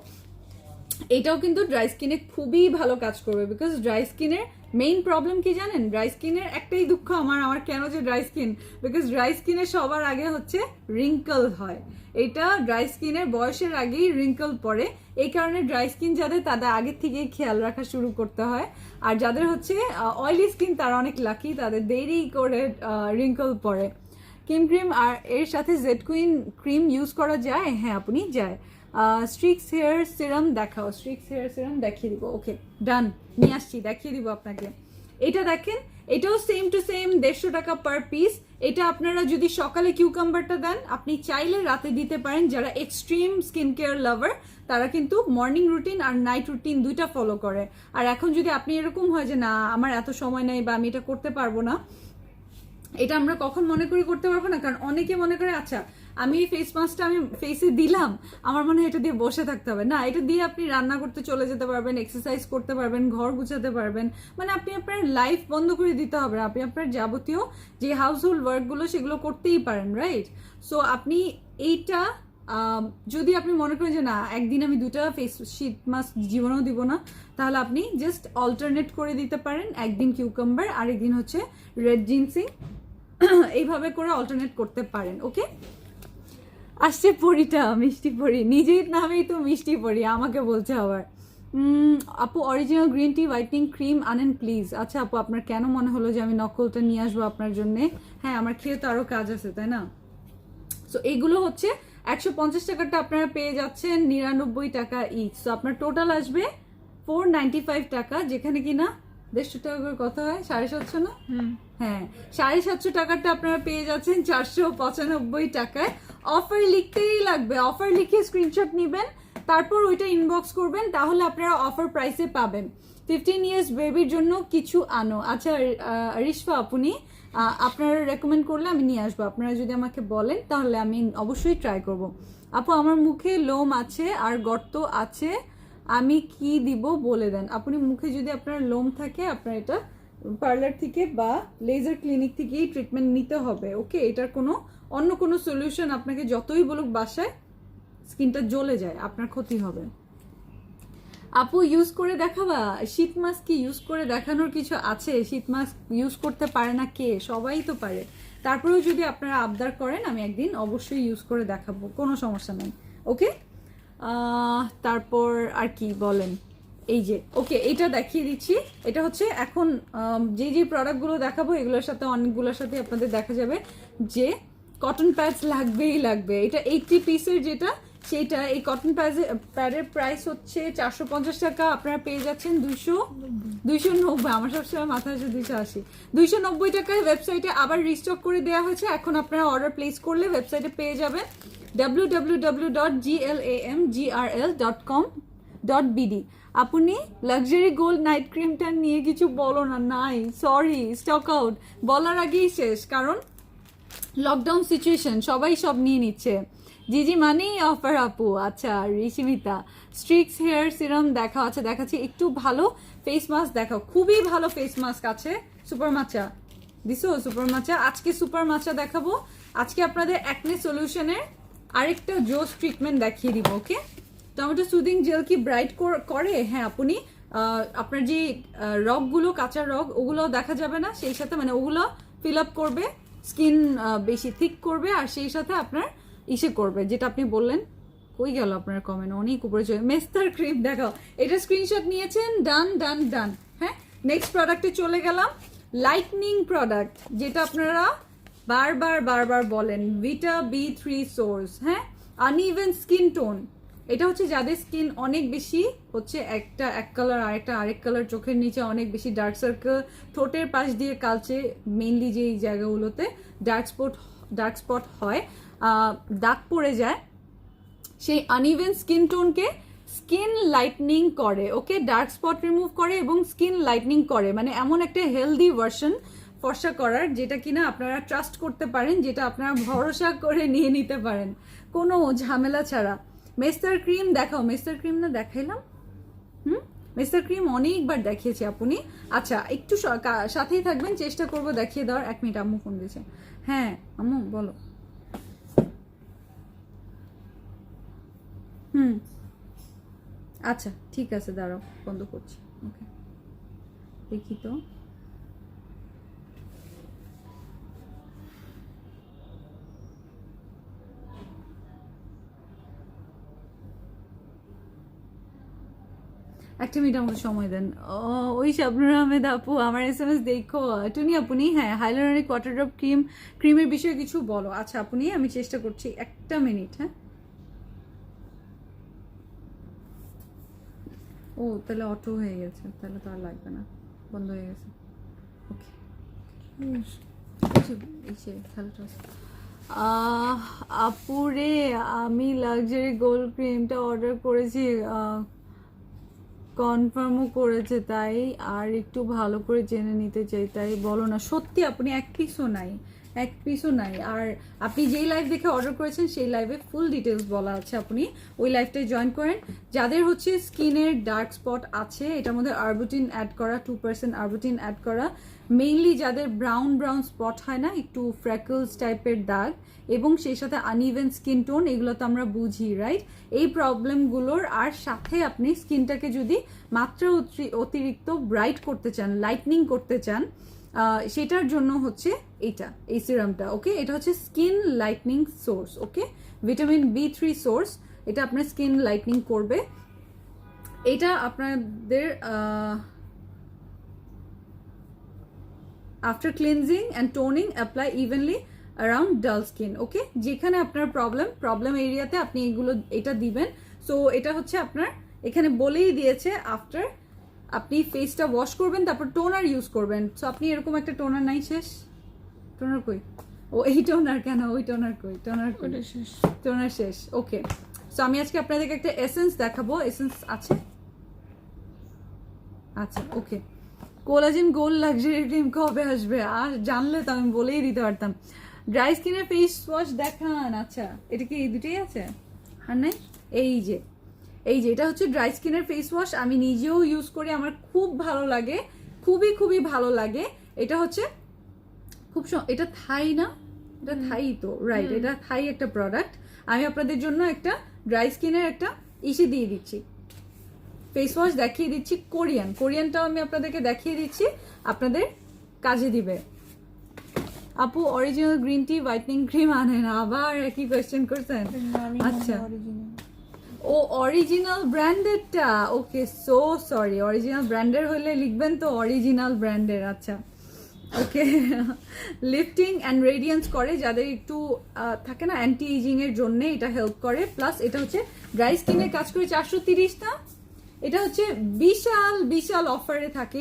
এটাও কিন্তু ড্রাই স্কিনে খুবই ভালো কাজ করবে, বিকজ ড্রাই স্কিনের মেইন প্রবলেম কি জানেন? ড্রাই স্কিনের একটাই দুঃখ আমার কেন যে ড্রাই স্কিন, বিকজ ড্রাই স্কিনে সবার আগে হচ্ছে রিঙ্কল হয়, এটা ড্রাই স্কিনের বয়সের আগেই রিঙ্কল পড়ে, এই কারণে ড্রাই স্কিন যাদের তাদের আগে থেকেই খেয়াল রাখা শুরু করতে হয়, আর যাদের হচ্ছে অয়েলি স্কিন তারা অনেক লাকি, তাদের দেরি করে রিঙ্কল পড়ে। ক্রিম আর এর সাথে জেড কুইন ক্রিম ইউজ করা যায়, হ্যাঁ আপনি যায়। স্ট্রিক্স হেয়ার সিরাম দেখাও, স্ট্রিক্স হেয়ার সিরাম দেখিয়ে দিব, ওকে ডান নিয়ে আসছি, দেখিয়ে দিব আপনাকে। এটা দেখেন, এটাও সেম টু সেম 150 টাকা পার পিস। এটা আপনারা যদি সকালে কিউকাম্বারটা দেন, আপনি চাইলে রাতে দিতে পারেন। যারা এক্সট্রিম স্কিন কেয়ার লাভার তারা কিন্তু মর্নিং রুটিন আর নাইট রুটিন দুইটা ফলো করে। আর এখন যদি আপনি এরকম হয় যে না আমার এত সময় নেই বা আমি এটা করতে পারবো না, এটা আমরা কখন মনে করি করতে পারবো না, কারণ অনেকে মনে করে আচ্ছা আমি এই ফেস মাস্কটা আমি ফেসে দিলাম, আমার মনে হয় এটা দিয়ে বসে থাকতে হবে না, এটা দিয়ে আপনি রান্না করতে চলে যেতে পারবেন, এক্সারসাইজ করতে পারবেন, ঘর গুছাতে পারবেন, মানে আপনি আপনার লাইফ বন্ধ করে দিতে হবে, আপনি আপনার যাবতীয় যে হাউস হোল্ড ওয়ার্কগুলো সেগুলো করতেই পারেন, রাইট? সো আপনি এইটা যদি আপনি মনে করেন যে না একদিন আমি 2টা ফেস শীট মাস্ক জীবনেও দিব না, তাহলে আপনি জাস্ট অল্টারনেট করে দিতে পারেন, একদিন কিউকাম্বার আর একদিন হচ্ছে রেড জিনসিং, এইভাবে করে অল্টারনেট করতে পারেন। ওকে আসছে পরিটা, মিষ্টি পরি, নিজের নামেই তো মিষ্টি পরি, আমাকে বলছে আবার। আপু original green tea whitening cream আনেন প্লিজ। আচ্ছা আপু আপনার কেন মনে হলো যে আমি নকলটা নিয়ে আসবো আপনার জন্য? হ্যাঁ আমার খেয়ে তো আরো কাজ আছে তাই না। সো এইগুলো হচ্ছে 150 টাকাটা আপনারা পেয়ে যাচ্ছেন 99 টাকা ইচ, সো আপনার টোটাল আসবে 495 টাকা, যেখানে কিনা 150 টাকা করে কত হয়, 750 না? হ্যাঁ 750 টাকাটা আপনারা পেয়ে যাচ্ছেন 495 টাকায়। অফার লিখতেই লাগবে, অফার লিখে স্ক্রিনশট নেবেন, তারপর ওইটা ইনবক্স করবেন, তাহলে আপনারা অফার প্রাইসে পাবেন। 15 ইয়ার্স বেবির জন্য কিছু আনো। আচ্ছা রিশফা আপনি আপনারা রেকমেন্ড করলে আমি নিয়ে আসবো, আপনারা যদি আমাকে বলেন তাহলে আমি অবশ্যই ট্রাই করব। আপু আমার মুখে লোম আছে আর গর্ত আছে, আমি কি দিব বলে দেন। আপনি মুখে যদি আপনার লোম থাকে আপনার এটা পার্লার থেকে বা লেজার ক্লিনিক থেকেই ট্রিটমেন্ট নিতে হবে, ওকে? এটার কোনো অন্য কোনো সলিউশন আপনাকে যতই বলুক বাসায়, স্কিনটা জ্বলে যায়, আপনার ক্ষতি হবে। আপু ইউজ করে দেখাবা? শীত মাস্ক কি ইউজ করে দেখানোর কিছু আছে? শীত মাস্ক ইউজ করতে পারে না কে? সবাই তো পারে, তারপরেও যদি আপনারা আবদার করেন আমি একদিন অবশ্যই ইউজ করে দেখাবো, কোনো সমস্যা নেই, ওকে? তারপর আর কি বলেন, এই যে ওকে এটা দেখিয়ে দিচ্ছি, এটা হচ্ছে এখন যে প্রোডাক্টগুলো দেখাবো এগুলোর সাথে অনেকগুলোর সাথে আপনাদের দেখা যাবে যে কটন প্যাডস লাগবেই লাগবে। এটা 80 পিসের যেটা সেটা, এই কটন প্যাডের প্রাইস হচ্ছে 450 টাকা, আপনারা পেয়ে যাচ্ছেন 290, আমার সবসময় মাথায় আছে 280, 290 টাকায় ওয়েবসাইটে আবার রিস্টক করে দেওয়া হয়েছে। এখন আপনারা অর্ডার প্লেস করলে ওয়েবসাইটে পেয়ে যাবেন www.glamgrl.com.bd। আপনি লাক্সারি গোল্ড নাইট ক্রিমটা নিয়ে কিছু বলো না, নাই সরি স্টক আউট, বলার আগেই শেষ, কারণ লকডাউন সিচুয়েশন সবাই সব নিয়ে নিচ্ছে। জিজি মানেই অফার আপু। আচ্ছা ঋষিমিতা স্ট্রিক্স হেয়ার সিরাম দেখাও, আচ্ছা দেখাচ্ছি, একটু ভালো ফেস মাস্ক দেখাও, খুবই ভালো ফেস মাস্ক আছে সুপার মাচা দিছো, সুপার মাচা আজকে সুপার মাচা দেখাবো। আজকে আপনাদের অ্যাকনে সলিউশনের আরেকটা জোস ট্রিটমেন্ট দেখিয়ে দিব, ওকে? টমেটো সুদিং জেল কি ব্রাইট করে? হ্যাঁ আপনি আপনার যে রগগুলো, কাঁচা রগ, ওগুলো দেখা যাবে না, সেই সাথে মানে ওগুলো ফিল আপ করবে, স্কিন বেশি থিক করবে, আর সেই সাথে আপনার ইসে করবে, যেটা আপনি বললেন। কই গেল আপনার কমেন্ট, অনেক উপরে চলে। মেস্তার ক্রিম দেখাও, এটা স্ক্রিনশট নিয়েছেন, ডান ডান ডান। হ্যাঁ, নেক্সট প্রোডাক্টে চলে গেলাম, লাইটনিং প্রোডাক্ট, যেটা আপনারা বারবার বারবার বলেন, ভিটা B3 সোর্স। হ্যাঁ, আনইভেন স্কিন টোন, এটা হচ্ছে যাদের স্কিন অনেক বেশি হচ্ছে একটা এক কালার, আরেকটা আরেক কালার, চোখের নিচে অনেক বেশি ডার্ক সার্কেল, ঠোঁটের পাশ দিয়ে কালচে, মেইনলি যে জায়গাগুলোতে ডার্ক স্পট হয়, দাগ পড়ে যায়, সেই আনইভেন স্কিন টোনকে স্কিন লাইটনিং করে। ওকে, ডার্ক স্পট রিমুভ করে এবং স্কিন লাইটনিং করে, মানে এমন একটা হেলদি ভার্সন ফর্সা করার, যেটা কিনা আপনারা ট্রাস্ট করতে পারেন, যেটা আপনারা ভরসা করে নিয়ে নিতে পারেন কোনো ঝামেলা ছাড়া। মেস্তার ক্রিম দেখাও, মেস্তার ক্রিম না দেখাইলাম? মেস্তার ক্রিম অনেকবার দেখিয়েছি আপনি। আচ্ছা, একটু সাথেই থাকবেন, চেষ্টা করবো দেখিয়ে দেওয়ার। 1 মিনিট, আম্মু ফোন দিয়েছে। হ্যাঁ আম্মু বলো। আচ্ছা ঠিক আছে, দাঁড়াও বন্ধ করছি। ওকে, দেখি তো। একটা মিনিট আমাকে সময় দেন। ওই শাবনুর আহমেদ আপু আমার SMS দেখো। টুনি আপনি, হ্যাঁ, হাইলোরিক ওয়াটার ড্রপ ক্রিমের বিষয়ে কিছু বলো। আচ্ছা আপনি, আমি চেষ্টা করছি, একটা মিনিট। হ্যাঁ, ও তাহলে অটো হয়ে গেছে, তাহলে তো আর লাগবে না, বন্ধ হয়ে গেছে। ওকে, আপুরে আমি লাক্সারি গোল্ড ক্রিমটা অর্ডার করেছি, কনফার্মও করেছে, তাই আর একটু ভালো করে জেনে নিতে চাই, তাই বলো না। সত্যি আপনি এক পিসও নাই। আর আপনি যেই লাইভ দেখে অর্ডার করেছেন সেই লাইভে ফুল ডিটেলস বলা আছে, আপনি ওই লাইভটাই জয়েন করেন। যাদের হচ্ছে স্কিনের ডার্ক স্পট আছে, এটার মধ্যে আরবুটিন অ্যাড করা, 2% আরবুটিন অ্যাড করা, মেইনলি যাদের ব্রাউন স্পট হয় না, একটু ফ্র্যাকলস টাইপের দাগ, এবং সেই সাথে আনইভেন স্কিন টোন, এগুলো তো আমরা বুঝি, রাইট? এই প্রবলেমগুলোর আর সাথে আপনি স্কিনটাকে যদি মাত্রা অতিরিক্ত ব্রাইট করতে চান, লাইটনিং করতে চান, সেটার জন্য হচ্ছে এই সিরামটা। ওকে, এটা হচ্ছে স্কিন লাইটনিং সোর্স। ওকে, ভিটামিন B3 সোর্স, এটা আপনার স্কিন লাইটনিং করবে। এটা আপনাদের after cleansing and toning apply evenly around ডাল স্কিন। ওকে, যেখানে আপনার প্রবলেম এরিয়াতে আপনি এটা দিবেন। সো এটা হচ্ছে আপনার এখানে বলেই দিয়েছে, আফটার আপনি ফেসটা ওয়াশ করবেন, তারপর টোনার ইউজ করবেন। সো আপনি এরকম একটা টোনার নাই, শেষ টোনার কই? ও এই টোনার কেন, ওই টোনার কই? টোনার শেষ। ওকে, সো আমি আজকে আপনাদেরকে একটা এসেন্স দেখাবো। এসেন্স আছে? আচ্ছা, ওকে। কোলাজেন গোল্ড লাক্সারি ক্রিম কবে আসবে? আর জানলে তো আমি বলেই দিতে পারতাম। ড্রাই স্কিনের ফেস ওয়াশ দেখান। আচ্ছা, এটা কি এই দুটোই আছে আর নাই? এই যে এটা হচ্ছে ড্রাই স্কিনের ফেস ওয়াশ, আমি নিজেও ইউজ করি, আমার খুব ভালো লাগে, খুবই ভালো লাগে। এটা হচ্ছে এটা থাই না? এটা থাই তো, রাইট? এটা থাই একটা প্রোডাক্ট। আমি আপনাদের জন্য একটা ড্রাই স্কিনের একটা ইসে দিয়ে দিচ্ছি, ফেস ওয়াশ দেখিয়ে দিচ্ছি। কোরিয়ানটাও আমি আপনাদেরকে দেখিয়ে দিচ্ছি, আপনাদের কাজে দিবে। আপু original green tea whitening cream আনেন? আবার একই কোয়েশ্চেন করছেন। আচ্ছা, ও অরিজিনাল ব্র্যান্ডেডটা, ওকে, সো সরি। অরিজিনাল ব্র্যান্ডের হলে লিখবেন তো অরিজিনাল ব্র্যান্ডের। আচ্ছা, ওকে। লিফটিং অ্যান্ড রেডিয়েন্স করে, যাদের একটু থাকে না অ্যান্টি এজিং এর জন্য এটা হেল্প করে। প্লাস এটা হচ্ছে ড্রাই স্কিনের কাজ করে। 430 না, এটা হচ্ছে বিশাল অফারে থাকে।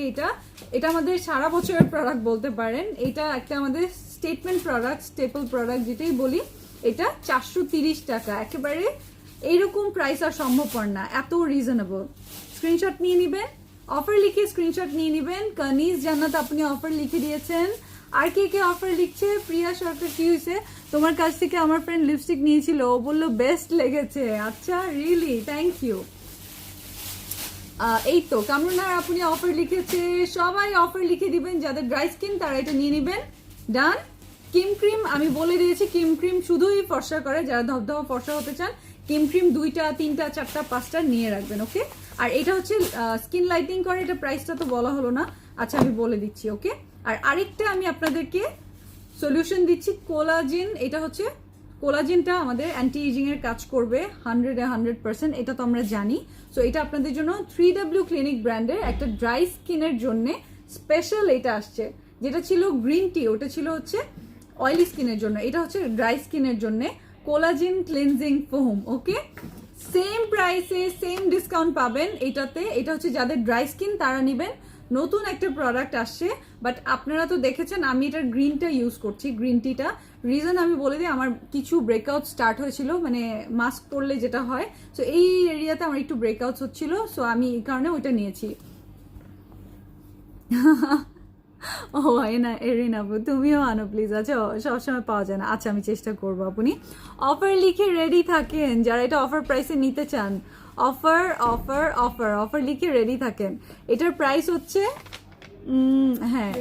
এটা আমাদের সারা বছরের প্রোডাক্ট বলতে পারেন। এটা একটা আমাদের স্টেটমেন্ট প্রোডাক্ট, স্টেপল প্রোডাক্ট যেটাই বলি। এটা 430 টাকা, একেবারে এইরকম প্রাইস আর সম্ভবপর না, এত রিজনেবল। স্ক্রিনশট নিয়ে নিবেন, অফার লিখে স্ক্রিনশট নিয়ে নিবেন। কানিজ জান্নাত আপনি অফার লিখে দিয়েছেন। আর কে অফার লিখছে? প্রিয়া সরকার, কি হয়েছে? তোমার কাছ থেকে আমার ফ্রেন্ড লিপস্টিক নিয়েছিল, ও বললো বেস্ট লেগেছে। আচ্ছা, রিয়েলি? Thank you. এই তো কামরুনার আপনি অফার লিখেছে, সবাই অফার লিখে দিবেন। যাদের ড্রাই স্কিন তারা এটা নিয়ে নেবেন। ডান। কিম ক্রিম আমি বলে দিয়েছি, কিম ক্রিম শুধুই ফর্সা করে, যারা ধবধবা ফর্সা হতে চান কিম ক্রিম 2টা 3টা 4টা 5টা নিয়ে রাখবেন। ওকে, আর এটা হচ্ছে স্কিন লাইটিং করে, এটা প্রাইসটা তো বলা হলো না, আচ্ছা আমি বলে দিচ্ছি। ওকে, আর আরেকটা আমি আপনাদেরকে সলিউশন দিচ্ছি, কোলাজেন। এটা হচ্ছে কোলাজেনটা আমাদের অ্যান্টি এজিং এর কাজ করবে 100%, এটা তো আমরা জানি। সো এটা আপনাদের জন্য 3W ক্লিনিক ব্র্যান্ডের একটা ড্রাই স্কিনের জন্য স্পেশাল এটা আসছে। যেটা ছিল গ্রিন টি, ওটা ছিল হচ্ছে অয়েলি স্কিনের জন্য, এটা হচ্ছে ড্রাই স্কিনের জন্য কোলাজেন ক্লিনজিং ফোম। ওকে, সেম প্রাইসে সেম ডিসকাউন্ট পাবেন এটাতে। এটা হচ্ছে যাদের ড্রাই স্কিন তারা নেবেন, নতুন একটা প্রোডাক্ট আসছে। বাট আপনারা তো দেখেছেন আমি এটার গ্রিনটা ইউজ করছি, গ্রিন টিটা। রিজন আমি বলে দিই, আমার কিছু ব্রেকআউট স্টার্ট হয়েছিল, মানে মাস্ক পরলে যেটা হয়, সো এই এরিয়াতে আমার একটু ব্রেকআউটস হচ্ছিল, সো আমি এই কারণে ওইটা নিয়েছি। ও এরিন আপু তুমিও আনো প্লিজ। আচ্ছা সবসময় পাওয়া যায় না, আচ্ছা আমি চেষ্টা করবো। আপনি অফার লিখে রেডি থাকেন যারা এটা অফার প্রাইসে নিতে চান, অফার অফার অফার অফার লিখে রেডি থাকেন। এটার প্রাইস হচ্ছে হ্যাঁ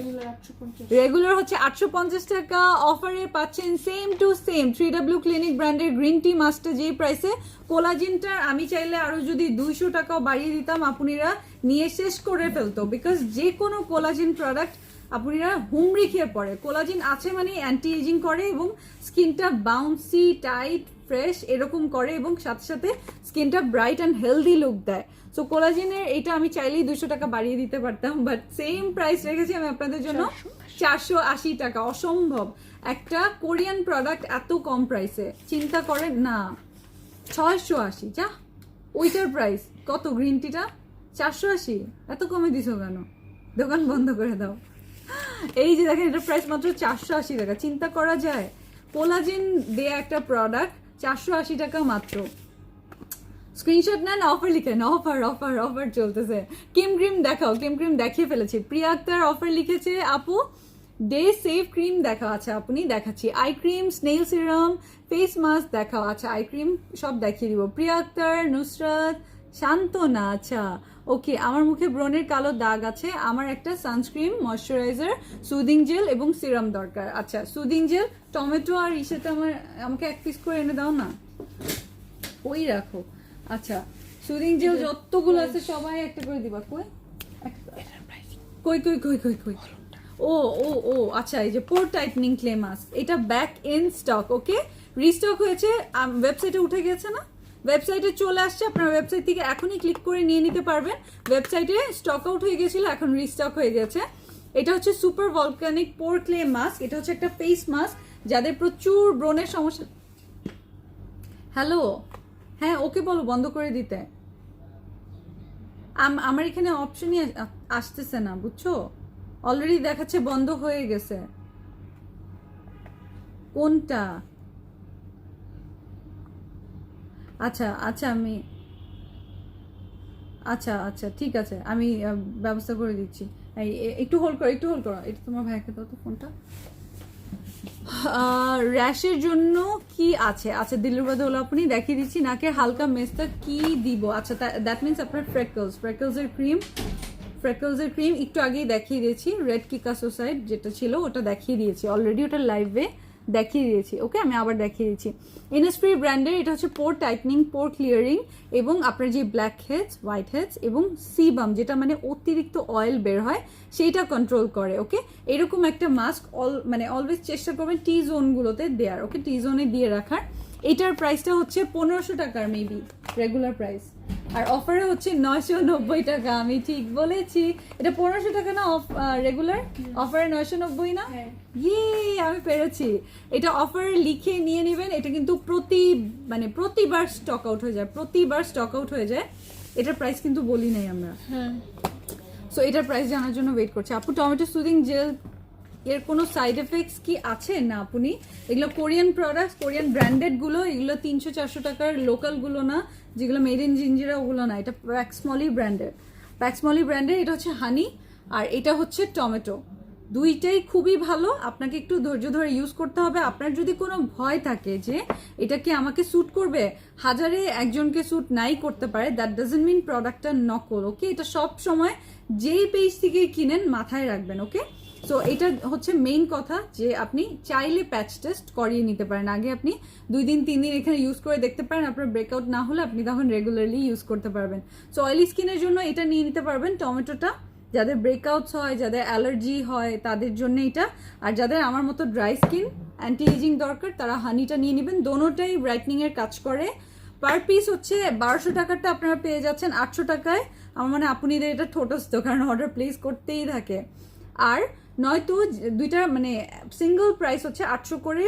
রেগুলার হচ্ছে 850 টাকা, অফারে পাচ্ছেন same to same 3W clinic ব্র্যান্ডের গ্রিন টি মাস্কটা যেই প্রাইসে। কোলাজেনটার আমি চাইলে আরো যদি 200 টাকাও বাড়িয়ে দিতাম আপুনিরা নিয়ে শেষ করে ফেলতো, বিকজ যে কোনো কোলাজেন প্রোডাক্ট আপুনিরা হুমড়ি খেয়ে পড়ে। কোলাজেন আছে মানে অ্যান্টি এজিং করে এবং স্কিনটা বাউন্সি টাইট ফ্রেশ এরকম করে, এবং সাথে সাথে স্কিনটা ব্রাইট অ্যান্ড হেলদি লুক দেয়। সো কোলাজেনের এটা আমি চাইলেই 200 টাকা বাড়িয়ে দিতে পারতাম, বাট সেম প্রাইস রেখেছি আমি আপনাদের জন্য 480 টাকা। অসম্ভব একটা কোরিয়ান প্রোডাক্ট এত কম প্রাইসে, চিন্তা করেন না। 680, যা ওইটার প্রাইস কত, গ্রিন টিটা 480, এত কমে দিছো কেন? দোকান বন্ধ করে দাও। এই যে দেখেন এটার প্রাইস মাত্র 480 টাকা, চিন্তা করা যায়? কোলাজেন দেয়া একটা প্রোডাক্ট 480 টাকা মাত্র। স্ক্রিনশট নেন, অফার লিখেন, অফার অফার অফার চলতেছে। কিম ক্রিম দেখাও, কিম ক্রিম দেখিয়ে ফেলেছি। প্রিয়া আক্তার অফার লিখেছে আপু, ডে সেভ ক্রিম দেখাও, আচ্ছা আপনি দেখাচ্ছি। Eye cream, snail serum, face mask দেখাও, আচ্ছা আই ক্রিম সব দেখিয়ে দিব। প্রিয়া আক্তার, নুসরাত, শান্তনা, আচ্ছা ওকে। আমার মুখে ব্রণের কালো দাগ আছে, আমার একটা সানস্ক্রিন, ময়শ্চারাইজার, সুদিং জেল এবং সিরাম দরকার। আচ্ছা সুদিং জেল, টমেটো আর ইসেটা আমাকে 1 পিস করে এনে দাও না, ওই রাখো। আচ্ছা সুদিং জেল যতগুলো আছে সবাই একটা করে দিবা। কই কই কই কই কই কই ও ও ও আচ্ছা, এই যে পোর টাইটনিং ক্লে মাস্ক, এটা back in stock. Okay, restock হয়েছে, ওয়েবসাইটে উঠে গেছে না, ওয়েবসাইটে চলে আসছে, আপনার ওয়েবসাইট থেকে এখনই ক্লিক করে নিয়ে নিতে পারবেন। ওয়েবসাইটে স্টক আউট হয়ে গেছিল, এখন রিস্টক হয়ে গেছে। এটা হচ্ছে সুপার ভলকানিক পোর ক্লে মাস্ক, এটা হচ্ছে একটা ফেস মাস্ক যাদের প্রচুর ব্রণের সমস্যা। হ্যালো, হ্যাঁ ওকে বলো বন্ধ করে দিতে। আমার এখানে অপশনই আসতেছে না, বুঝছো? অলরেডি দেখাচ্ছে বন্ধ হয়ে গেছে। কোনটা? আচ্ছা আচ্ছা আমি আচ্ছা আচ্ছা ঠিক আছে, আমি ব্যবস্থা করে দিচ্ছি। একটু হোল্ড করো, একটু হোল্ড করো, এটা তোমার ভাইকে দাও তো ফোনটা। র্যাশের জন্য কি আছে? আচ্ছা দিলরুবা হলো আপনি দেখিয়ে দিচ্ছি। নাকের হালকা মেস্তা কি দিব? আচ্ছা দ্যাট মিনস আপনার ফ্রেকলসের ক্রিম একটু আগেই দেখিয়ে দিয়েছি। রেড কিকা সোসাইড যেটা ছিল ওটা দেখিয়ে দিয়েছি অলরেডি, ওটা লাইভে দেখিয়ে দিয়েছি। ওকে, আমি আবার দেখিয়ে দিচ্ছি। ইনস্প্রি ব্র্যান্ডের এটা হচ্ছে পোর টাইটনিং, পোর ক্লিয়ারিং এবং আপনার যে ব্ল্যাক হেডস, হোয়াইট হেডস এবং সিবাম যেটা মানে অতিরিক্ত অয়েল বের হয় সেইটা কন্ট্রোল করে। ওকে, এরকম একটা মাস্ক মানে অলওয়েজ চেষ্টা করবেন টি জোনগুলোতে দেওয়ার। ওকে, টি জোনে দিয়ে রাখার। এটার প্রাইসটা হচ্ছে 1500 টাকার মেবি রেগুলার প্রাইস, আর অফারে হচ্ছে 990 টাকা। আমি ঠিক বলেছি, এটা 1500 টাকা না রেগুলার, অফারে 990 না? ইয়ে আমি পেরেছি। এটা অফার লিখে নিয়ে নেবেন। এটা কিন্তু প্রতিবার স্টক আউট হয়ে যায়, এটার প্রাইস কিন্তু বলি নাই আমরা। সো এটার প্রাইস জানার জন্য ওয়েট করছি। আপু টমেটো সুদিং জেল এর কোনো সাইড এফেক্টস কি আছে? না আপনি, এগুলো কোরিয়ান প্রোডাক্টস, কোরিয়ান ব্র্যান্ডেড গুলো, এগুলো 300-400 টাকার লোকাল গুলো না, যেগুলো মেড ইন জিঞ্জিরা ওগুলো না। এটা প্যাক্সমলি ব্র্যান্ডের। এটা হচ্ছে হানি আর এটা হচ্ছে টমেটো, দুইটাই খুবই ভালো। আপনাকে একটু ধৈর্য ধরে ইউজ করতে হবে। আপনার যদি কোনো ভয় থাকে যে এটা কি আমাকে স্যুট করবে, হাজারে একজনকে স্যুট নাই করতে পারে, দ্যাট ডাজন্ট মিন প্রোডাক্টটা নকল। ওকে, এটা সব সময় যেই পেজ থেকে কিনেন মাথায় রাখবেন। ওকে, সো এটা হচ্ছে মেইন কথা যে আপনি চাইলে প্যাচ টেস্ট করিয়ে নিতে পারেন, আগে আপনি 2 দিন 3 দিন এখানে ইউজ করে দেখতে পারেন, আপনার ব্রেকআউট না হলে আপনি তখন রেগুলারলি ইউজ করতে পারবেন। সো অয়েলি স্কিনের জন্য এটা নিয়ে নিতে পারবেন টমেটোটা, যাদের ব্রেকআউটস হয়, যাদের অ্যালার্জি হয় তাদের জন্য এটা, আর যাদের আমার মতো ড্রাই স্কিন অ্যান্টি এজিং দরকার তারা হানিটা নিয়ে নেবেন, দোনোটাই ব্রাইটনিং এর কাজ করে। পার পিস হচ্ছে 1200 টাকারটা আপনারা পেয়ে যাচ্ছেন 800 টাকায়। আমার মানে আপনাদের এটা ঠোঁটস্থ, কারণ অর্ডার প্লেস করতেই থাকে। আর নয়তো দুইটা মানে সিঙ্গল প্রাইস হচ্ছে 800 করে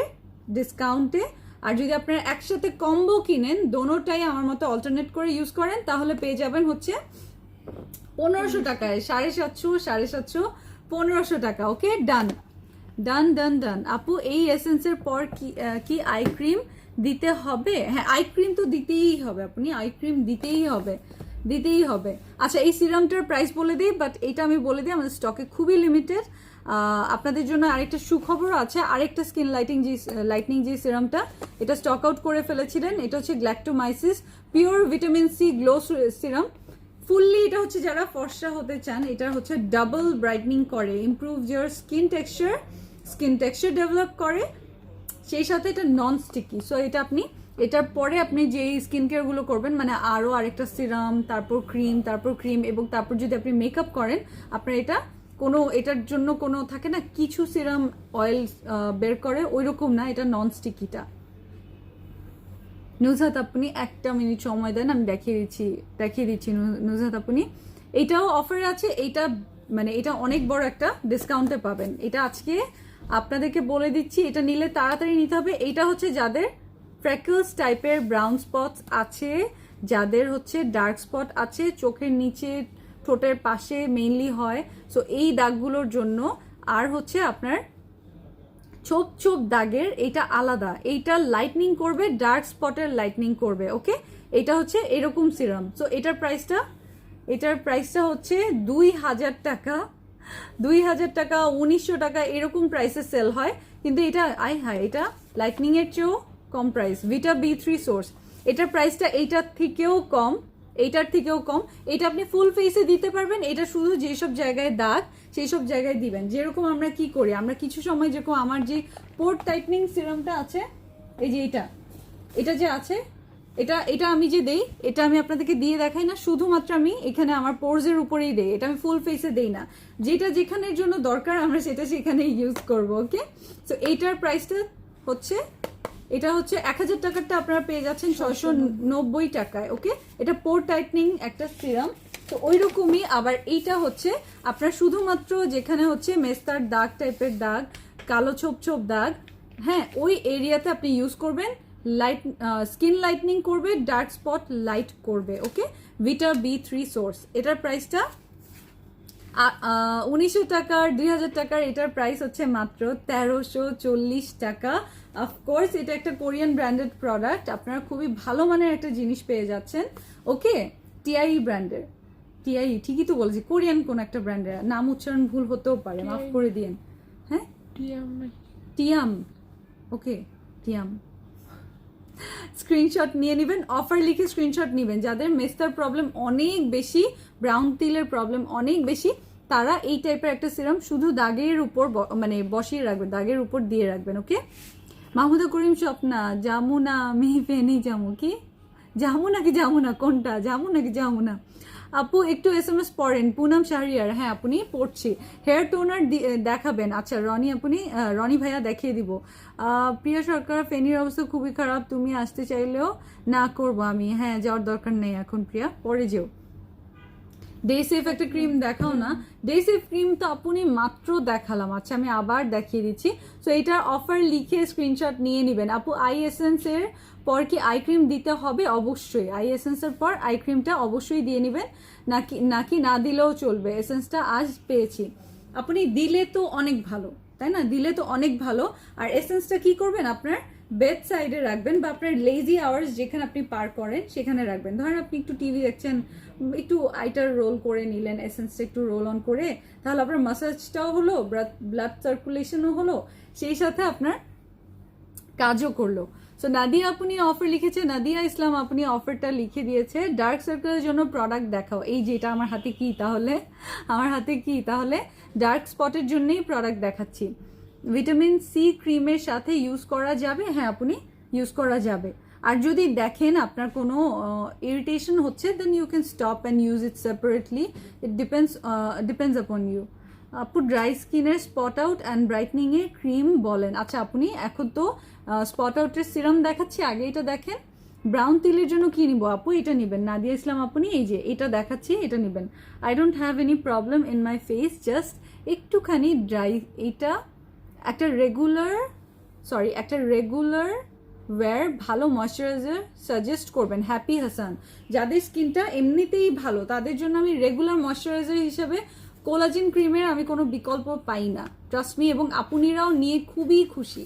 ডিসকাউন্টে, আর যদি আপনারা একসাথে কম্বো কিনেন দোনোটাই আমার মতো অল্টারনেট করে ইউজ করেন তাহলে পেয়ে যাবেন হচ্ছে 1500 টাকায়, 750, 750, 1500 টাকা। ওকে, ডান ডান ডান ডান। আপু এই এসেন্সের পর কি আই ক্রিম দিতে হবে? হ্যাঁ, আই ক্রিম তো দিতেই হবে, আপনি আই ক্রিম দিতেই হবে, দিতেই হবে। আচ্ছা, এই সিরামটার প্রাইস বলে দিই, বাট এটা আমি বলে দিই আমাদের স্টকে খুবই লিমিটেড। আপনাদের জন্য আরেকটা সুখবর আছে, আরেকটা স্কিন লাইটনিং যে সিরামটা এটা স্টক আউট করে ফেলেছিলেন, এটা হচ্ছে galactomyces pure vitamin C glow serum. Fully এটা হচ্ছে যারা ফর্সা হতে চান, এটা হচ্ছে ডাবল ব্রাইটনিং করে, improve your skin texture develop করে, সেই সাথে এটা নন স্টিকি। সো এটা আপনি এটার পরে আপনি যে স্কিন কেয়ার গুলো করবেন, মানে আরো আরেকটা সিরাম, তারপর ক্রিম এবং তারপর যদি আপনি মেকআপ করেন, আপনার এটা কোনো এটার জন্য কোনো থাকে না কিছু সিরাম অয়েল বের করে, ওই রকম না, এটা নন স্টিকিটা। নুজহাত আপনি 1 মিনিট সময় দেন, আমি দেখিয়ে দিচ্ছি নুজহাত আপনি। এটাও অফারে আছে, এইটা মানে এটা অনেক বড় একটা ডিসকাউন্টে পাবেন। এটা আজকে আপনাদেরকে বলে দিচ্ছি, এটা নিলে তাড়াতাড়ি নিতে হবে। এটা হচ্ছে যাদের ফ্রেকলস টাইপের ব্রাউন স্পটস আছে, যাদের হচ্ছে ডার্ক স্পট আছে চোখের নিচে, ঠোঁটের পাশে মেইনলি হয়, সো এই দাগগুলোর জন্য। আর হচ্ছে আপনার ছোপ দাগের এটা আলাদা, এইটা লাইটনিং করবে, ডার্ক স্পটের লাইটনিং করবে। ওকে, এটা হচ্ছে এরকম সিরাম। সো এটার প্রাইসটা হচ্ছে 2000 টাকা, 2000 টাকা, 1900 টাকা এরকম প্রাইসে সেল হয়, কিন্তু এটা এটা লাইটনিং এর চেয়েও কম প্রাইস। ভিটা B3 সোর্স, এটার প্রাইসটা এইটার থেকেও কম। এটা আপনি ফুল ফেসে দিতে পারবেন, এটা শুধু যেসব জায়গায় দাগ সেই সব জায়গায় দিবেন। যেরকম আমরা কি করি, আমরা কিছু সময় যেরকম আমার যে পোর টাইটনিং সিরামটা আছে, এই যে এটা যে আছে, এটা আমি যে দেই, এটা আমি আপনাদেরকে দিয়ে দেখাই না, শুধুমাত্র আমি এখানে আমার পোরস এর উপরেই দেই, এটা আমি ফুল ফেসে দেই না, যেটা যেখানের জন্য দরকার আমরা সেটা সেখানেই ইউজ করব। ওকে, সো এইটার প্রাইসটা হচ্ছে, এটা হচ্ছে 1000 টাকারটা আপনারা পেয়ে যাচ্ছেন 690 টাকায়। ওকে, এটা পোর টাইটনিং একটা সিরাম, তো ওই রকমই। আবার এইটা হচ্ছে আপনার শুধুমাত্র যেখানে হচ্ছে মেস্তার দাগ টাইপের দাগ, কালো ছোপ দাগ, হ্যাঁ ওই এরিয়াতে আপনি ইউজ করবেন, স্কিন লাইটনিং করবে, ডার্ক স্পট লাইট করবে। ওকে, ভিটা B3 সোর্স, এটার প্রাইসটা 1900 টাকার, 2000 টাকার, এটার প্রাইস হচ্ছে মাত্র 1340 টাকা। অফকোর্স এটা একটা কোরিয়ান ব্র্যান্ডেড প্রোডাক্ট, আপনারা খুবই ভালো মানের একটা জিনিস পেয়ে যাচ্ছেন। ওকে, টিআই ব্র্যান্ডের, টিআই ঠিকই তো বলেছি, কোরিয়ান কোন একটা ব্র্যান্ডের নাম উচ্চারণ ভুল হতেও পারে, মাফ করে দিন। হ্যাঁ, টিয়াম। ওকে, টিয়াম। স্ক্রিনশট নিয়ে নেবেন, অফার লিখে স্ক্রিনশট নেবেন। যাদের মেস্তার প্রবলেম অনেক বেশি, ব্রাউন তিলের প্রবলেম অনেক বেশি, তারা এই টাইপের একটা সিরাম শুধু দাগের উপর মানে বসিয়ে রাখবেন, দাগের উপর দিয়ে রাখবেন। ওকে, মাহমুদা করিম স্বপ্না, জামুনা মিহিফেনি জামু, কি জামু নাকি জামুনা, কোনটা জামু নাকি জামুনা? আপু একটু SMS পড়েন, পুনাম শাহরিয়ার। হ্যাঁ আপনি পড়ছি। হেয়ার টোনার দেখাবেন? আচ্ছা রনি ভাইয়া দেখিয়ে দিব। প্রিয়া সরকার, ফেনীর অবস্থা খুবই খারাপ, তুমি আসতে চাইলেও না করবো আমি। হ্যাঁ, যাওয়ার দরকার নেই এখন প্রিয়া, পরে যেও। ডে সেফ একটা ক্রিম দেখাও না। ডে সেফ ক্রিম তো আপনি মাত্র দেখালাম। আচ্ছা আমি আবার দেখিয়ে দিচ্ছি। সো এইটার অফার লিখে স্ক্রিনশট নিয়ে নেবেন। আপু আই এসেন্স এর পর কি আই ক্রিম দিতে হবে? অবশ্যই আই এসেন্স এর পর আই ক্রিমটা অবশ্যই দিয়ে নেবেন, নাকি না দিলেও চলবে। এসেন্সটা আজ পেয়েছি, আপনি দিলে তো অনেক ভালো, তাই না? দিলে তো অনেক ভালো। আর এসেন্সটা কি করবেন, আপনার বেড সাইডে রাখবেন বা আপনার লেজি আওয়ার্স যেখানে আপনি পার করেন সেখানে রাখবেন। ধরেন আপনি একটু টিভি দেখছেন, একটু আইটার রোল করে নিলেন, এসেন্সটা একটু রোল অন করে, তাহলে আপনার মাসাজটাও হলো, ব্লাড সার্কুলেশনও হলো, সেই সাথে আপনার কাজও করলো। সো নাদিয়া আপনি অফার লিখেছে, নাদিয়া ইসলাম আপনি অফারটা লিখে দিয়েছে ডার্ক সার্কেলের জন্য প্রোডাক্ট দেখাও। এই যে এটা আমার হাতে কি তাহলে, আমার হাতে কি তাহলে ডার্ক স্পটের জন্যই প্রোডাক্ট দেখাচ্ছি। ভিটামিন সি ক্রিমের সাথে ইউজ করা যাবে? হ্যাঁ আপনি ইউজ করা যাবে। আর যদি দেখেন আপনার কোনো ইরিটেশন হচ্ছে, then you can stop and use it separately, it depends upon you. আপু ড্রাই স্কিনের স্পট আউট অ্যান্ড ব্রাইটনিং এর ক্রিম বলেন। আচ্ছা আপনি এখন তো স্পট আউটের সিরাম দেখাচ্ছি, আগে এটা দেখেন। ব্রাউন তিলের জন্য কি নিব আপু? এটা নেবেন। নাদিয়া ইসলাম আপনি এই যে এটা দেখাচ্ছি, এটা নেবেন। I don't have any problem in my face, just একটুখানি ড্রাই। এটা একটা রেগুলার ওয়্যার ভালো ময়শ্চারাইজার সাজেস্ট করবেন। হ্যাপি হাসান, যাদের স্কিনটা এমনিতেই ভালো তাদের জন্য আমি রেগুলার ময়শ্চারাইজার হিসেবে কোলাজেন ক্রিমের আমি কোনো বিকল্প পাই না, ট্রাস্ট মি। এবং আপুনিরাও নিয়ে খুবই খুশি,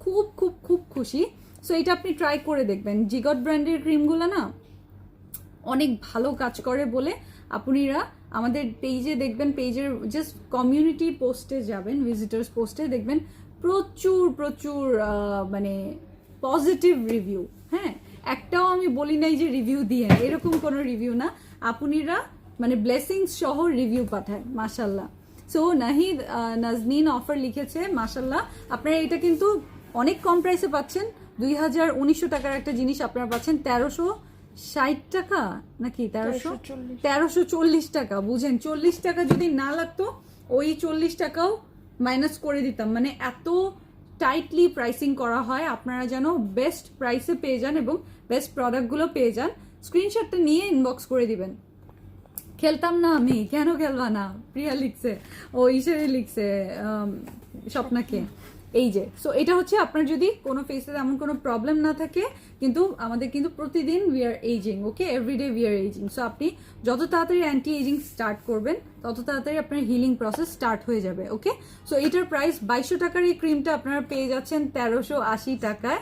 খুব খুব খুব খুশি। সো এটা আপনি ট্রাই করে দেখবেন। জিগট ব্র্যান্ডের ক্রিমগুলো না অনেক ভালো কাজ করে বলে আপুনিরা আমাদের পেজে দেখবেন, পেজের জাস্ট কমিউনিটি পোস্টে যাবেন, ভিজিটার্স পোস্টে দেখবেন প্রচুর প্রচুর মানে পজিটিভ রিভিউ। হ্যাঁ, একটাও আমি বলি নাই যে রিভিউ দিয়ে, এরকম কোনো রিভিউ না। আপুনিরা মানে ব্লেসিংস সহ রিভিউ পাঠায়, মাশাল্লাহ। সো নাহিদ নাজনীন অফার লিখেছে, মাশাল্লাহ। আপনারা এটা কিন্তু অনেক কম প্রাইসে পাচ্ছেন। 2100 টাকার একটা জিনিস আপনারা পাচ্ছেন 1360 টাকা নাকি 1340 টাকা। বুঝেন, 40 টাকা যদি না লাগতো ওই 40 টাকাও মাইনাস করে দিতাম। মানে এত টাইটলি প্রাইসিং করা হয়, আপনারা যেন বেস্ট প্রাইসে পেয়ে যান এবং বেস্ট প্রোডাক্টগুলো পেয়ে যান। স্ক্রিনশটটা নিয়ে ইনবক্স করে দিবেন। খেলতাম না আমি, কেন খেলবা না? প্রিয়া লিখছে, ও ঈশ্বরে লিখছে, স্বপ্নাকে। এই যে সো এটা হচ্ছে আপনার যদি কোনো ফেসে এমন কোনো প্রবলেম না থাকে, কিন্তু আমাদের কিন্তু প্রতিদিন we are aging, okay, everyday we are aging. So আপনি যত তাড়াতাড়ি অ্যান্টি এইজিং স্টার্ট করবেন তত তাড়াতাড়ি আপনার হিলিং প্রসেস স্টার্ট হয়ে যাবে, ওকে। সো এটার প্রাইস 2200 টাকার এই ক্রিমটা আপনারা পেয়ে যাচ্ছেন 1380 টাকায়।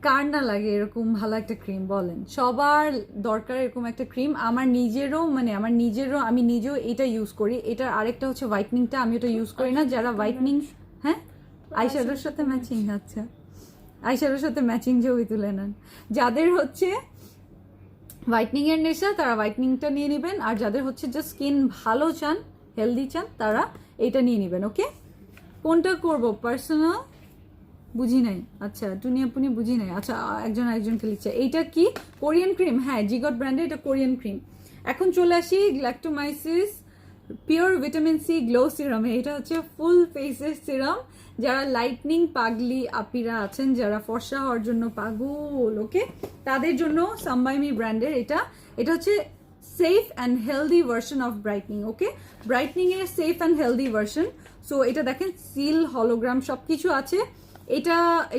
কার না লাগে এরকম ভালো একটা ক্রিম বলেন? সবার দরকার এরকম একটা ক্রিম। আমার নিজেরও আমি নিজেও এটা ইউজ করি। এটার আরেকটা হচ্ছে হোয়াইটনিংটা, আমি ওটা ইউজ করি না। যারা হোয়াইটনিং, হ্যাঁ আইশ্যাডোর সাথে ম্যাচিং, আচ্ছা আইশ্যাডোর সাথে ম্যাচিং ছবি তুলে নেন। যাদের হচ্ছে হোয়াইটনিং এর নেশা তারা হোয়াইটনিংটা নিয়ে নেবেন, আর যাদের হচ্ছে যে স্কিন ভালো চান, হেলদি চান, তারা এইটা নিয়ে নেবেন, ওকে। কোনটা করব পার্সোনাল বুঝি নাই। আচ্ছা টুনি বুঝি নাই। আচ্ছা একজনকে লিখছে। এইটা কি কোরিয়ান ক্রিম? হ্যাঁ, জিগট ব্র্যান্ডের এটা কোরিয়ান ক্রিম। এখন চলে আসি গ্ল্যাক্টোমাইসিস পিওর ভিটামিন সি গ্লো সিরামে। এটা হচ্ছে ফুল ফেসের সিরাম। যারা লাইটনিং পাগলি আপিরা আছেন, যারা ফর্সা হওয়ার জন্য পাগল, ওকে, তাদের জন্য সাম্বাইমি ব্র্যান্ডের এটা হচ্ছে safe and healthy version of brightening, okay. Brightening এর safe and healthy version. So এটা দেখেন সিল, হলোগ্রাম সবকিছু আছে।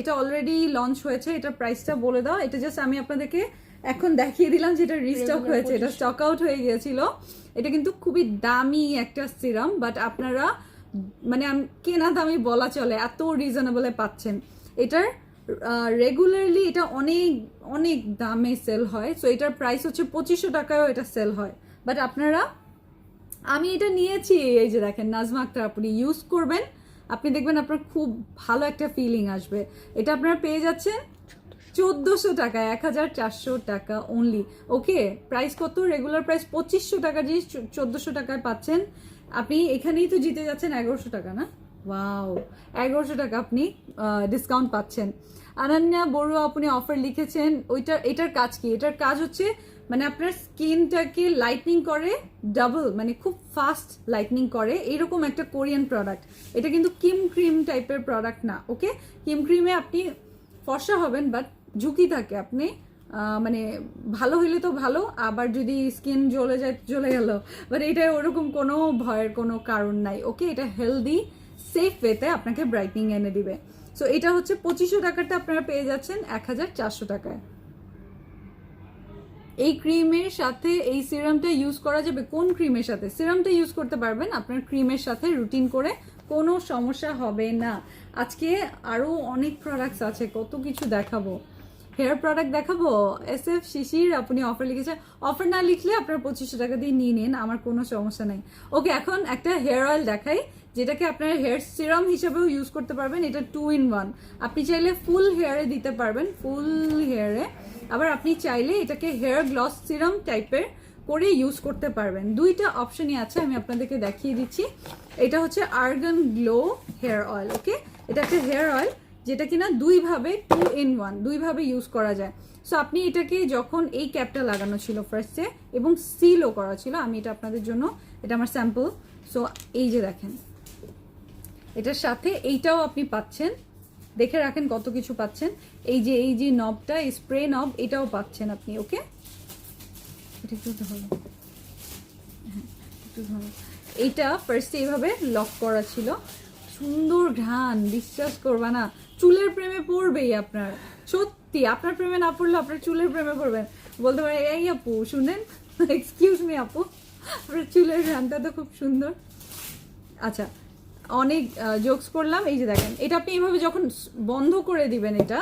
এটা অলরেডি লঞ্চ হয়েছে। এটা প্রাইসটা বলে দাও। এটা জাস্ট আমি আপনাদেরকে এখন দেখিয়ে দিলাম যে এটা রিস্টক হয়েছে, এটা স্টক আউট হয়ে গিয়েছিল। এটা কিন্তু খুবই দামি একটা সিরাম, বাট আপনারা মানে কেনা দামি বলা চলে, এত রিজনেবলে পাচ্ছেন। এটার রেগুলারলি এটা অনেক অনেক দামে সেল হয়। সো এটার প্রাইস হচ্ছে 2500 টাকায়ও এটা সেল হয়। বাট আপনারা, আমি এটা নিয়েছি, এই যে দেখেন নাজমা আক্তার, আপনি ইউজ করবেন, আপনি দেখবেন আপনার খুব ভালো একটা ফিলিং আসবে। এটা আপনারা পেয়ে যাচ্ছেন 1400 টাকায়, 1400 টাকা অনলি, ওকে। প্রাইস কত? রেগুলার প্রাইস 2500 টাকা, জিনিস 1400 টাকায় পাচ্ছেন। আপনি এখানেই তো জিতে যাচ্ছেন 1100 টাকা, না? ওয়াও, 1100 টাকা আপনি ডিসকাউন্ট পাচ্ছেন। আনান্যা বড়ুয়া আপনি অফার লিখেছেন। এটার কাজ কি? এটার কাজ হচ্ছে মানে আপনার স্কিনটাকে লাইটনিং করে, ডাবল মানে খুব ফাস্ট লাইটনিং করে, এরকম একটা কোরিয়ান প্রোডাক্ট। এটা কিন্তু কিম ক্রিম টাইপের প্রোডাক্ট না, ওকে। কিম ক্রিমে আপনি ফর্সা হবেন, বাট ঝুঁকি থাকে। আপনি মানে ভালো হইলে তো ভালো, আবার যদি স্কিন জ্বলে যায় চলে গেল, বাট এটা ওরকম কোনো ভয়ের কোনো কারণ নাই, ওকে। এটা হেলদি সেফ ওয়েতে আপনাকে ব্রাইটনিং এনে দিবে। সো এটা হচ্ছে 2500 টাকাটা আপনারা পেয়ে যাচ্ছেন 1400 টাকায়। এই ক্রিমের সাথে এই সিরামটা ইউজ করা যাবে। কোন ক্রিমের সাথে? সিরামটা ইউজ করতে পারবেন আপনার ক্রিমের সাথে রুটিন করে, কোনো সমস্যা হবে না। আজকে আরো অনেক প্রোডাক্টস আছে, কত কিছু দেখাবো। হেয়ার প্রোডাক্ট দেখাবো। SF শিশির আপনি অফার লিখেছেন। অফার না লিখলে আপনার 2500 টাকা দিয়ে নিয়ে নিন, আমার কোনো সমস্যা নাই, ওকে। এখন একটা হেয়ার অয়েল দেখাই। যেটাকে আপনারা হেয়ার সিরাম হিসেবেও ইউজ করতে পারবেন। এটা 2 in 1। আপনি চাইলে ফুল হেয়ারে দিতে পারবেন, ফুল হেয়ারে। আবার আপনি চাইলে এটাকে হেয়ার গ্লস সিরাম টাইপের করে ইউজ করতে পারবেন। দুইটা অপশনই আছে, আমি আপনাদেরকে দেখিয়ে দিচ্ছি। এটা হচ্ছে আর্গান গ্লো হেয়ার অয়েল। ওকে, এটা একটা হেয়ার অয়েল যেটা কিনা দুইভাবে 2 in 1 দুইভাবে ইউজ করা যায়। সো আপনি এটাকে যখন এই ক্যাপটা লাগানো ছিল ফার্স্টে এবং সিলও করা ছিল, আমি এটা আপনাদের জন্য, এটা আমার স্যাম্পল। সো এই যে দেখেন, এটার সাথে এইটাও আপনি পাচ্ছেন, দেখে রাখেন কত কিছু পাচ্ছেন। এই যে নবটা, স্প্রে নব, এটাও পাচ্ছেন আপনি। ওকে, এটা একটু ধরো, হ্যাঁ একটু ধরো। এইটা ফার্স্টে এইভাবে লক করা ছিল, সুন্দর ঘ্রাণ, বিশ্বাস করবা না, চুলের প্রেমে পড়বেই আপনার। সত্যি, আপনার প্রেমে না পড়লে আপনার চুলের প্রেমে পড়বেন। বলতে পারে এই আপু শুনেন, এক্সকিউজ মি আপু, আপনার চুলের ঘ্রাণটা তো খুব সুন্দর। আচ্ছা, অনেক জোকস করলাম। এই যে দেখেন, এটা আপনি এইভাবে যখন বন্ধ করে দিবেন, এটা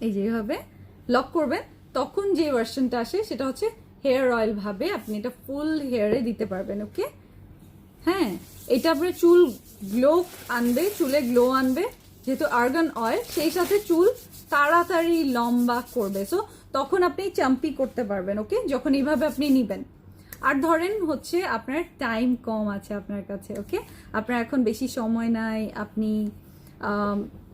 এই যে এইভাবে লক করবেন, তখন যে ভার্সনটা আসে সেটা হচ্ছে হেয়ার অয়েল ভাবে আপনি এটা ফুল হেয়ারে দিতে পারবেন। ওকে, হ্যাঁ, এটা আপনার চুল গ্লো আনবে, চুলে গ্লো আনবে, যেহেতু আর্গান অয়েল, সেই সাথে চুল তাড়াতাড়ি লম্বা করবে। সো তখন আপনি চাম্পি করতে পারবেন। ওকে, যখন এইভাবে আপনি নিবেন। আর ধরেন হচ্ছে আপনার টাইম কম আছে আপনার কাছে, ওকে, আপনার এখন বেশি সময় নাই, আপনি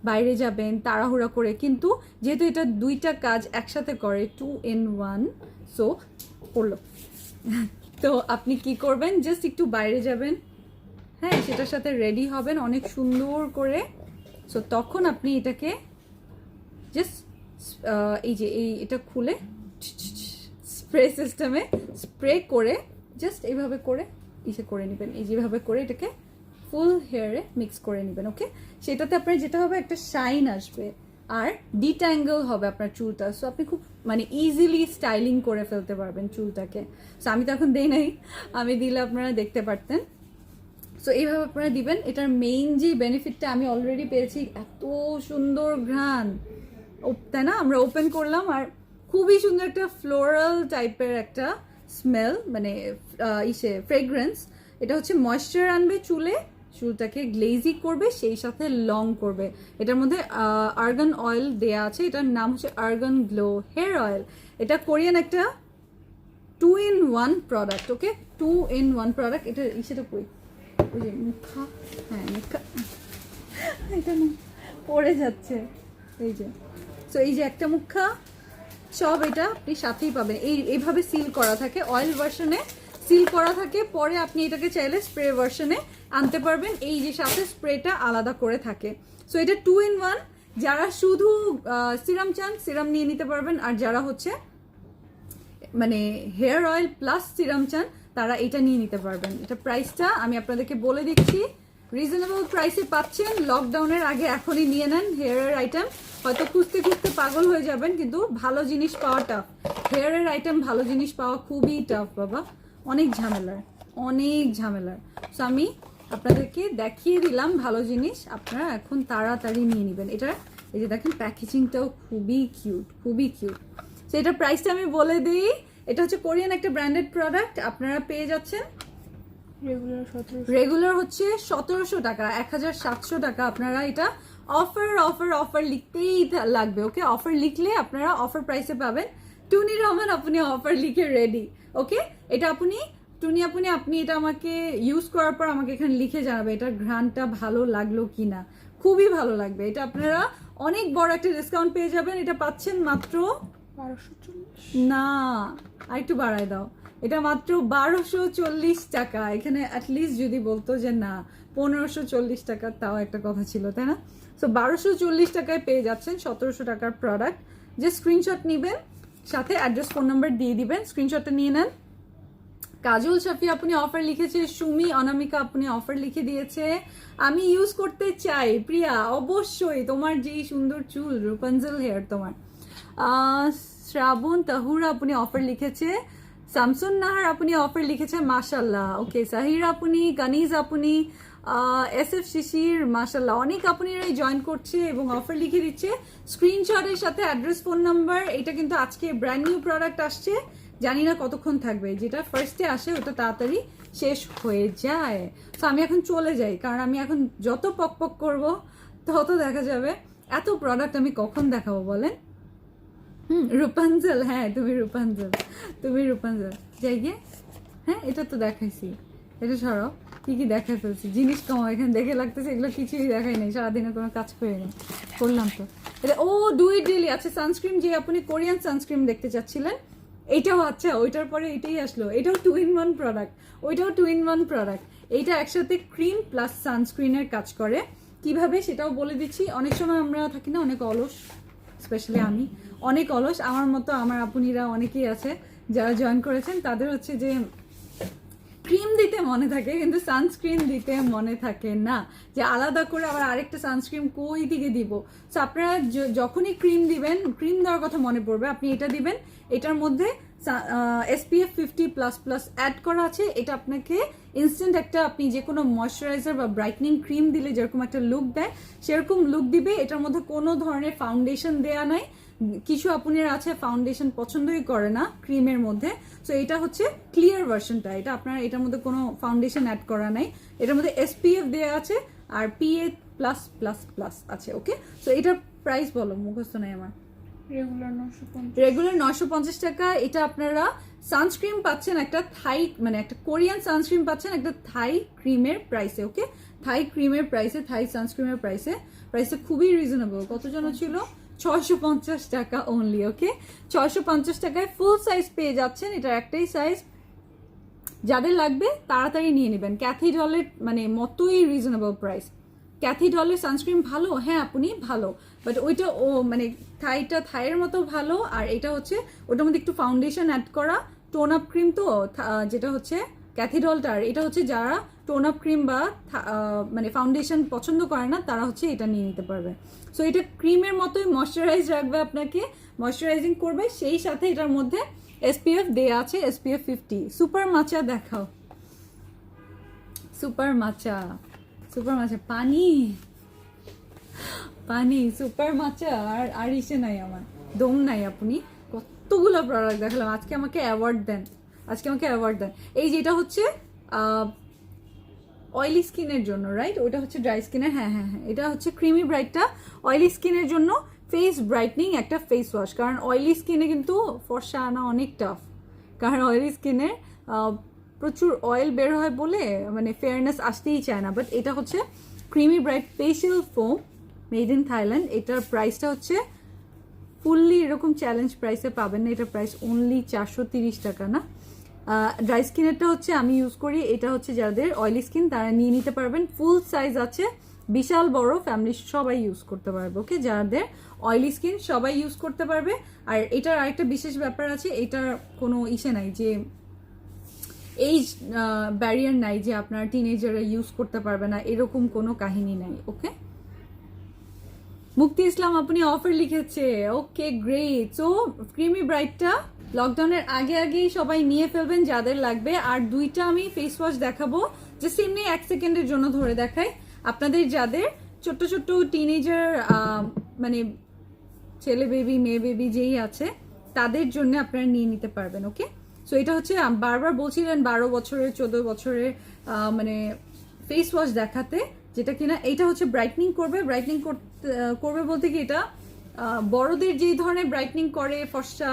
বাইরে যাবেন তাড়াহুড়া করে, কিন্তু যেহেতু এটা দুইটা কাজ একসাথে করে, 2 in 1, সো করলো, তো আপনি কি করবেন, জাস্ট একটু বাইরে যাবেন, হ্যাঁ, সেটার সাথে রেডি হবেন অনেক সুন্দর করে। সো তখন আপনি এটাকে জাস্ট এই যে এটা খুলে স্প্রে সিস্টেমে স্প্রে করে জাস্ট এইভাবে করে ইসে করে নেবেন, এই যেভাবে করে এটাকে ফুল হেয়ারে মিক্স করে নেবেন। ওকে, সেটাতে আপনার যেটা হবে, একটা শাইন আসবে আর ডিট্যাঙ্গল হবে আপনার চুলটা। সো আপনি খুব মানে ইজিলি স্টাইলিং করে ফেলতে পারবেন চুলটাকে। সো আমি তো এখন দেই নাই, আমি দিলে আপনারা দেখতে পারতেন। সো এইভাবে আপনারা দিবেন। এটার মেইন যে বেনিফিটটা আমি অলরেডি পেয়েছি, এত সুন্দর ঘ্রাণ, তাই না? আমরা ওপেন করলাম আর খুবই সুন্দর একটা ফ্লোরাল টাইপের একটা স্মেল, মানে ফ্রেগ্রেন্স। এটা হচ্ছে ময়েশ্চার আনবে চুলে, চুলটাকে গ্লেজি করবে, সেই সাথে লং করবে। এটার মধ্যে আর্গান অয়েল দেয়া আছে, এটার নাম হচ্ছে আর্গান গ্লো হেয়ার অয়েল। এটা কোরিয়ান একটা 2 in 1 product. Okay, 2 in 1 product. এটা সেটা কই, ওই যে মুখা, হ্যাঁ মুখা, এটা না পড়ে যাচ্ছে, এই যে। সো এই যে একটা মুখা, সব এটা আপনি সাথেই পাবেন। এইভাবে সিল করা থাকে, অয়েল ভার্সনে সিল করা থাকে, পরে আপনি এটাকে চাইলে স্প্রে ভার্সনে আনতে পারবেন। এই যে সাথে স্প্রেটা আলাদা করে থাকে। সো এটা 2 in 1। যারা শুধু সিরাম চান, সিরাম নিয়ে নিতে পারবেন, আর যারা হচ্ছে মানে হেয়ার অয়েল প্লাস সিরাম চান, তারা এটা নিয়ে নিতে পারবেন। এটা প্রাইসটা আমি আপনাদেরকে বলে দিচ্ছি, রিজনেবল প্রাইসে পাচ্ছেন। লকডাউনের আগে এখনই নিয়ে নেন হেয়ারের আইটেম। হয়তো খুঁজতে খুঁজতে পাগল হয়ে যাবেন, কিন্তু ভালো জিনিস পাওয়া টাফ। হেয়ারের আইটেম ভালো জিনিস পাওয়া খুবই টাফ বাবা, অনেক ঝামেলার, অনেক ঝামেলার। সো আমি আপনাদেরকে দেখিয়ে দিলাম ভালো জিনিস, আপনারা এখন তাড়াতাড়ি নিয়ে নেবেন। এটা এই যে দেখেন, প্যাকেজিংটাও খুবই কিউট, খুবই কিউট। সো এটার প্রাইসটা আমি বলে দিই, এটা হচ্ছে কোরিয়ান একটা ব্র্যান্ডেড প্রোডাক্ট। আপনারা পেয়ে যাচ্ছেন রেগুলার হচ্ছে 1700 টাকা, 1700 টাকা। আপনারা এটা অফার অফার অফার লিখতেই লাগবে। ওকে, অফার লিখলে আপনারা অফার প্রাইসে পাবেন। টুনি রহমান, আপনি অফার লিখে রেডি। ওকে, এটা আপনি টুনি আপনি এটা আমাকে ইউজ করার পর আমাকে এখানে লিখে জানাবে এটার ঘ্রাণটা ভালো লাগলো কিনা। খুবই ভালো লাগবে। এটা আপনারা অনেক বড় একটা ডিসকাউন্ট পেয়ে যাবেন। এটা পাচ্ছেন মাত্র 1240, না আর একটু বাড়ায় দাও, এটা মাত্র 1240 টাকা। এখানে অ্যাটলিস্ট যদি বলতো যে না 1540 টাকা, তাও একটা কথা ছিল, তাই না? সো 1240 টাকায় পেয়ে যাচ্ছেন 1700 টাকার প্রোডাক্ট। যে স্ক্রিনশট নেবেন, সাথে অ্যাড্রেস ফোন নাম্বার দিয়ে দিবেন, স্ক্রিনশটটা নিয়ে নেন। কাজল শাফি আপনি অফার লিখেছে, সুমি অনামিকা আপনি অফার লিখে দিয়েছে, আমি ইউজ করতে চাই। প্রিয়া, অবশ্যই, তোমার যেই সুন্দর চুল, রূপাঞ্জল হেয়ার তোমার। শ্রাবণ তাহুরা আপনি অফার লিখেছে, শামসুন নাহার আপনি অফার লিখেছে, মাশাল্লাহ। ওকে, সাহির আপনি, কানিজ আপনি, SF শিশির, মাশাল্লাহ, অনেক আপনারাই জয়েন করছে এবং অফার লিখে দিচ্ছে। স্ক্রিনশটের সাথে অ্যাড্রেস ফোন নাম্বার। এটা কিন্তু আজকে ব্র্যান্ড নিউ প্রোডাক্ট আসছে, জানি না কতক্ষণ থাকবে, যেটা ফার্স্টে আসে ওটা তাড়াতাড়ি শেষ হয়ে যায়। তো আমি এখন চলে যাই, কারণ আমি এখন যত পক পক করবো তত দেখা যাবে। এত প্রোডাক্ট আমি কখন দেখাবো বলেন? রূপাঞ্জল, হ্যাঁ তুমি রূপাঞ্জল যাই গিয়ে। হ্যাঁ এটা তো দেখাইছি, এটা সরাও। কি কি দেখাই ফেলছি, জিনিস কম এখানে দেখে লাগতেছে, এগুলো কিছুই দেখাই নাই, সারাদিনে কোনো কাজ করে নেই, করলাম তো এটা। ও ডু ইট ডেইলি, আচ্ছা সানস্ক্রিন, যে আপনি কোরিয়ান সানস্ক্রিন দেখতে চাচ্ছিলেন এইটাও, আচ্ছা ওইটার পরে এটাই আসলো, এটাও 2-in-1 প্রোডাক্ট, ওইটাও 2-in-1 প্রোডাক্ট। এইটা একসাথে ক্রিম প্লাস সানস্ক্রিনের কাজ করে। কিভাবে সেটাও বলে দিচ্ছি। অনেক সময় আমরা থাকি না অনেক অলস, স্পেশালি আমি অনেক অলস, আমার মতো আমার আপুনিরা অনেকেই আছে যারা জয়েন করেছেন, তাদের হচ্ছে যে ক্রিম দিতে মনে থাকে কিন্তু সানস্ক্রিন দিতে মনে থাকে না, যে আলাদা করে আবার আরেকটা সানস্ক্রিন কই দিকে দিব। সো আপনারা যখনই ক্রিম দিবেন, ক্রিম দেওয়ার কথা মনে পড়বে, আপনি এটা দিবেন। এটার মধ্যে SPF 50++ অ্যাড করা আছে। এটা আপনাকে ইনস্ট্যান্ট একটা, আপনি যে কোনো ময়শ্চারাইজার বা ব্রাইটনিং ক্রিম দিলে যেরকম একটা লুক দেয় সেরকম লুক দিবে। এটার মধ্যে কোনো ধরনের ফাউন্ডেশন দেয়া নাই। কিছু আপনার আছে ফাউন্ডেশন পছন্দই করে না ক্রিমের মধ্যে, সো এটা হচ্ছে ক্লিয়ার ভার্সনটা। এটা আপনার এটার মধ্যে কোনো ফাউন্ডেশন অ্যাড করা নাই। এটার মধ্যে SPF দেওয়া আছে আর PA+++ আছে। ওকে, সো এটার প্রাইস বলো, মুখস্থ নাই আমার। রেগুলার 950 টাকা। এটা আপনারা সানস্ক্রিন পাচ্ছেন একটা থাই, মানে একটা কোরিয়ান সানস্ক্রিন পাচ্ছেন একটা থাই ক্রিমের প্রাইসে। ওকে, থাই ক্রিমের প্রাইসে, থাই সানস্ক্রিনের প্রাইসে খুবই রিজনেবল। কত জন ছিল? 650 টাকা অনলি। ওকে, 650 টাকায় ফুল সাইজ পেয়ে যাচ্ছেন। এটার একটাই সাইজ, যাদের লাগবে তাড়াতাড়ি নিয়ে নেবেন। ক্যাথি ডলের মানে মতোই রিজনেবল প্রাইস। ক্যাথি ডলের সানস্ক্রিন ভালো, হ্যাঁ আপনি ভালো, বাট ওইটা ও মানে থাইয়ের মতো ভালো। আর এটা হচ্ছে ওটার মধ্যে একটু ফাউন্ডেশন অ্যাড করা টোন আপ ক্রিম, তো যেটা হচ্ছে ক্যাথি ডলটার, এটা হচ্ছে যারা টোন আপ ক্রিম বা মানে ফাউন্ডেশন পছন্দ করে না তারা হচ্ছে এটা নিয়ে নিতে পারবে। সো এটা ক্রিমের মতোই ময়শ্চারাইজ রাখবে, আপনাকে ময়শ্চারাইজিং করবে, সেই সাথে এটার মধ্যে SPF দেয়া আছে, SPF 50। সুপার মাচা দেখাও, সুপার মাচা পানি সুপার মাচা। আর ইসে নাই, আমার দম নাই। আপনি কতগুলো প্রোডাক্ট দেখালাম, আজকে আমাকে অ্যাওয়ার্ড দেন। এই যে এটা হচ্ছে অয়েলি স্কিনের জন্য, রাইট? ওটা হচ্ছে ড্রাই স্কিনের। হ্যাঁ, এটা হচ্ছে ক্রিমি ব্রাইটটা অয়েলি স্কিনের জন্য ফেস ব্রাইটনিং একটা ফেস ওয়াশ। কারণ অয়েলি স্কিনে কিন্তু ফর্সা আনা অনেক টাফ, কারণ অয়েলি স্কিনে প্রচুর অয়েল বের হয় বলে মানে ফেয়ারনেস আসতেই চায় না। বাট এটা হচ্ছে creamy bright facial foam, made in Thailand. এটার প্রাইসটা হচ্ছে ফুললি এরকম চ্যালেঞ্জ প্রাইসে পাবেন না, এটার প্রাইস অনলি 430 টাকা না। ড্রাই স্কিনেরটা হচ্ছে আমি ইউজ করি, এটা হচ্ছে যাদের অয়েলি স্কিন তারা নিয়ে নিতে পারবেন। ফুল সাইজ আছে, বিশাল বড়, ফ্যামিলি সবাই ইউজ করতে পারবে। ওকে, যাদের অয়েলি স্কিন সবাই ইউজ করতে পারবে। আর এটার আরেকটা বিশেষ ব্যাপার আছে, এটার কোনো ইসে নাই যে এইজ ব্যারিয়ার নাই যে আপনার টিনেজাররা ইউজ করতে পারবে না, এরকম কোনো কাহিনী নাই। ওকে, মুক্তি ইসলাম আপনি অফার লিখেছে, ওকে গ্রেট। সো ক্রিমি ব্রাইটটা লকডাউনের আগেই সবাই নিয়ে ফেলবেন যাদের লাগবে। আর দুইটা আমি ফেস ওয়াশ দেখাবো, জাস্ট এমনি 1 সেকেন্ডের জন্য ধরে দেখাই আপনাদের, যাদের ছোট্ট টিনেজার মানে ছেলে বেবি মেয়ে বেবি যেই আছে তাদের জন্য আপনারা নিয়ে নিতে পারবেন। ওকে, সো এটা হচ্ছে বারবার বলছিলেন 12 বছরের 14 বছরের মানে ফেস ওয়াশ দেখাতে, যেটা কিনা এটা হচ্ছে ব্রাইটনিং করবে বলতে কি এটা বড়দের যেই ধরনের ব্রাইটনিং করে ফর্সা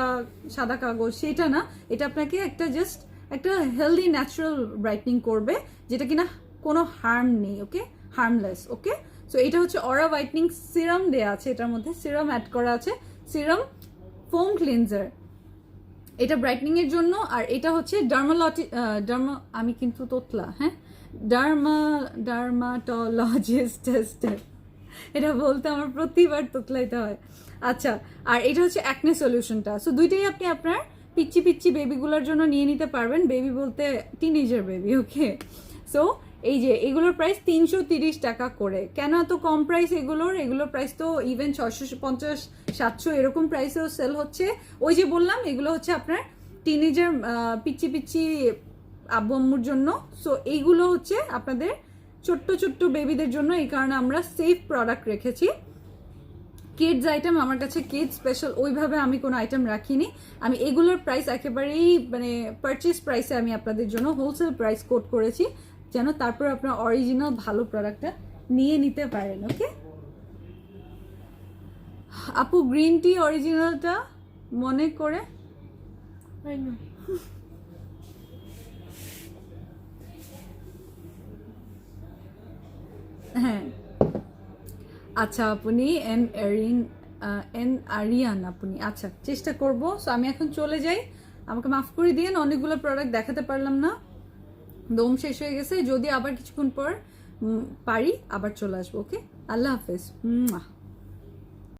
সাদা কাগজ সেটা না, এটা আপনাকে একটা জাস্ট একটা হেলদি ন্যাচারাল ব্রাইটনিং করবে, যেটা কিনা কোনো হার্ম নেই। ওকে, হার্মলেস। ওকে, সো এটা হচ্ছে অরা হোয়াইটনিং সিরাম দেয়া আছে, এটার মধ্যে সিরাম অ্যাড করা আছে, সিরাম ফোম ক্লিনজার, এটা ব্রাইটনিং এর জন্য। আর এটা হচ্ছে আমি কিন্তু তোতলা, হ্যাঁ, ডার্মাটোলজিস্ট টেস্টের, এটা বলতে আমার প্রতিবার তোতলাইতে হয়। আচ্ছা, আর এটা হচ্ছে অ্যাকনে সলিউশনটা। সো দুইটাই আপনি আপনার পিচ্চি বেবিগুলোর জন্য নিয়ে নিতে পারবেন, বেবি বলতে টিনেজার বেবি। ওকে, সো এই যে এগুলোর প্রাইস 330 টাকা করে। কেন এত কম প্রাইস এগুলোর প্রাইস তো ইভেন 650-700 এরকম প্রাইসেও সেল হচ্ছে। ওই যে বললাম এগুলো হচ্ছে আপনার টিনেজার পিচ্চি আব্বু আম্মুর জন্য। সো এইগুলো হচ্ছে আপনাদের ছোট্ট বেবিদের জন্য, এই কারণে আমরা সেফ প্রোডাক্ট রেখেছি। কিডস আইটেম আমার কাছে কিডস স্পেশাল ওইভাবে আমি কোনো আইটেম রাখিনি। আমি এগুলোর প্রাইস একেবারেই মানে পারচেস প্রাইসে আমি আপনাদের জন্য হোলসেল প্রাইস কোট করেছি, যেন তারপর আপনার অরিজিনাল ভালো প্রোডাক্টটা নিয়ে নিতে পারেন। ওকে আপু, গ্রিন টি অরিজিনালটা মনে করে হ্যাঁ আচ্ছা আপনি এন আরিয়ান আপনি, আচ্ছা চেষ্টা করব। সো আমি এখন চলে যাই, আমাকে মাফ করে দিন, অনেকগুলো প্রোডাক্ট দেখাতে পারলাম না, দম শেষ হয়ে গেছে। যদি আবার কিছুক্ষণ পর পারি আবার চলে আসবো। ওকে, আল্লাহ হাফেজ।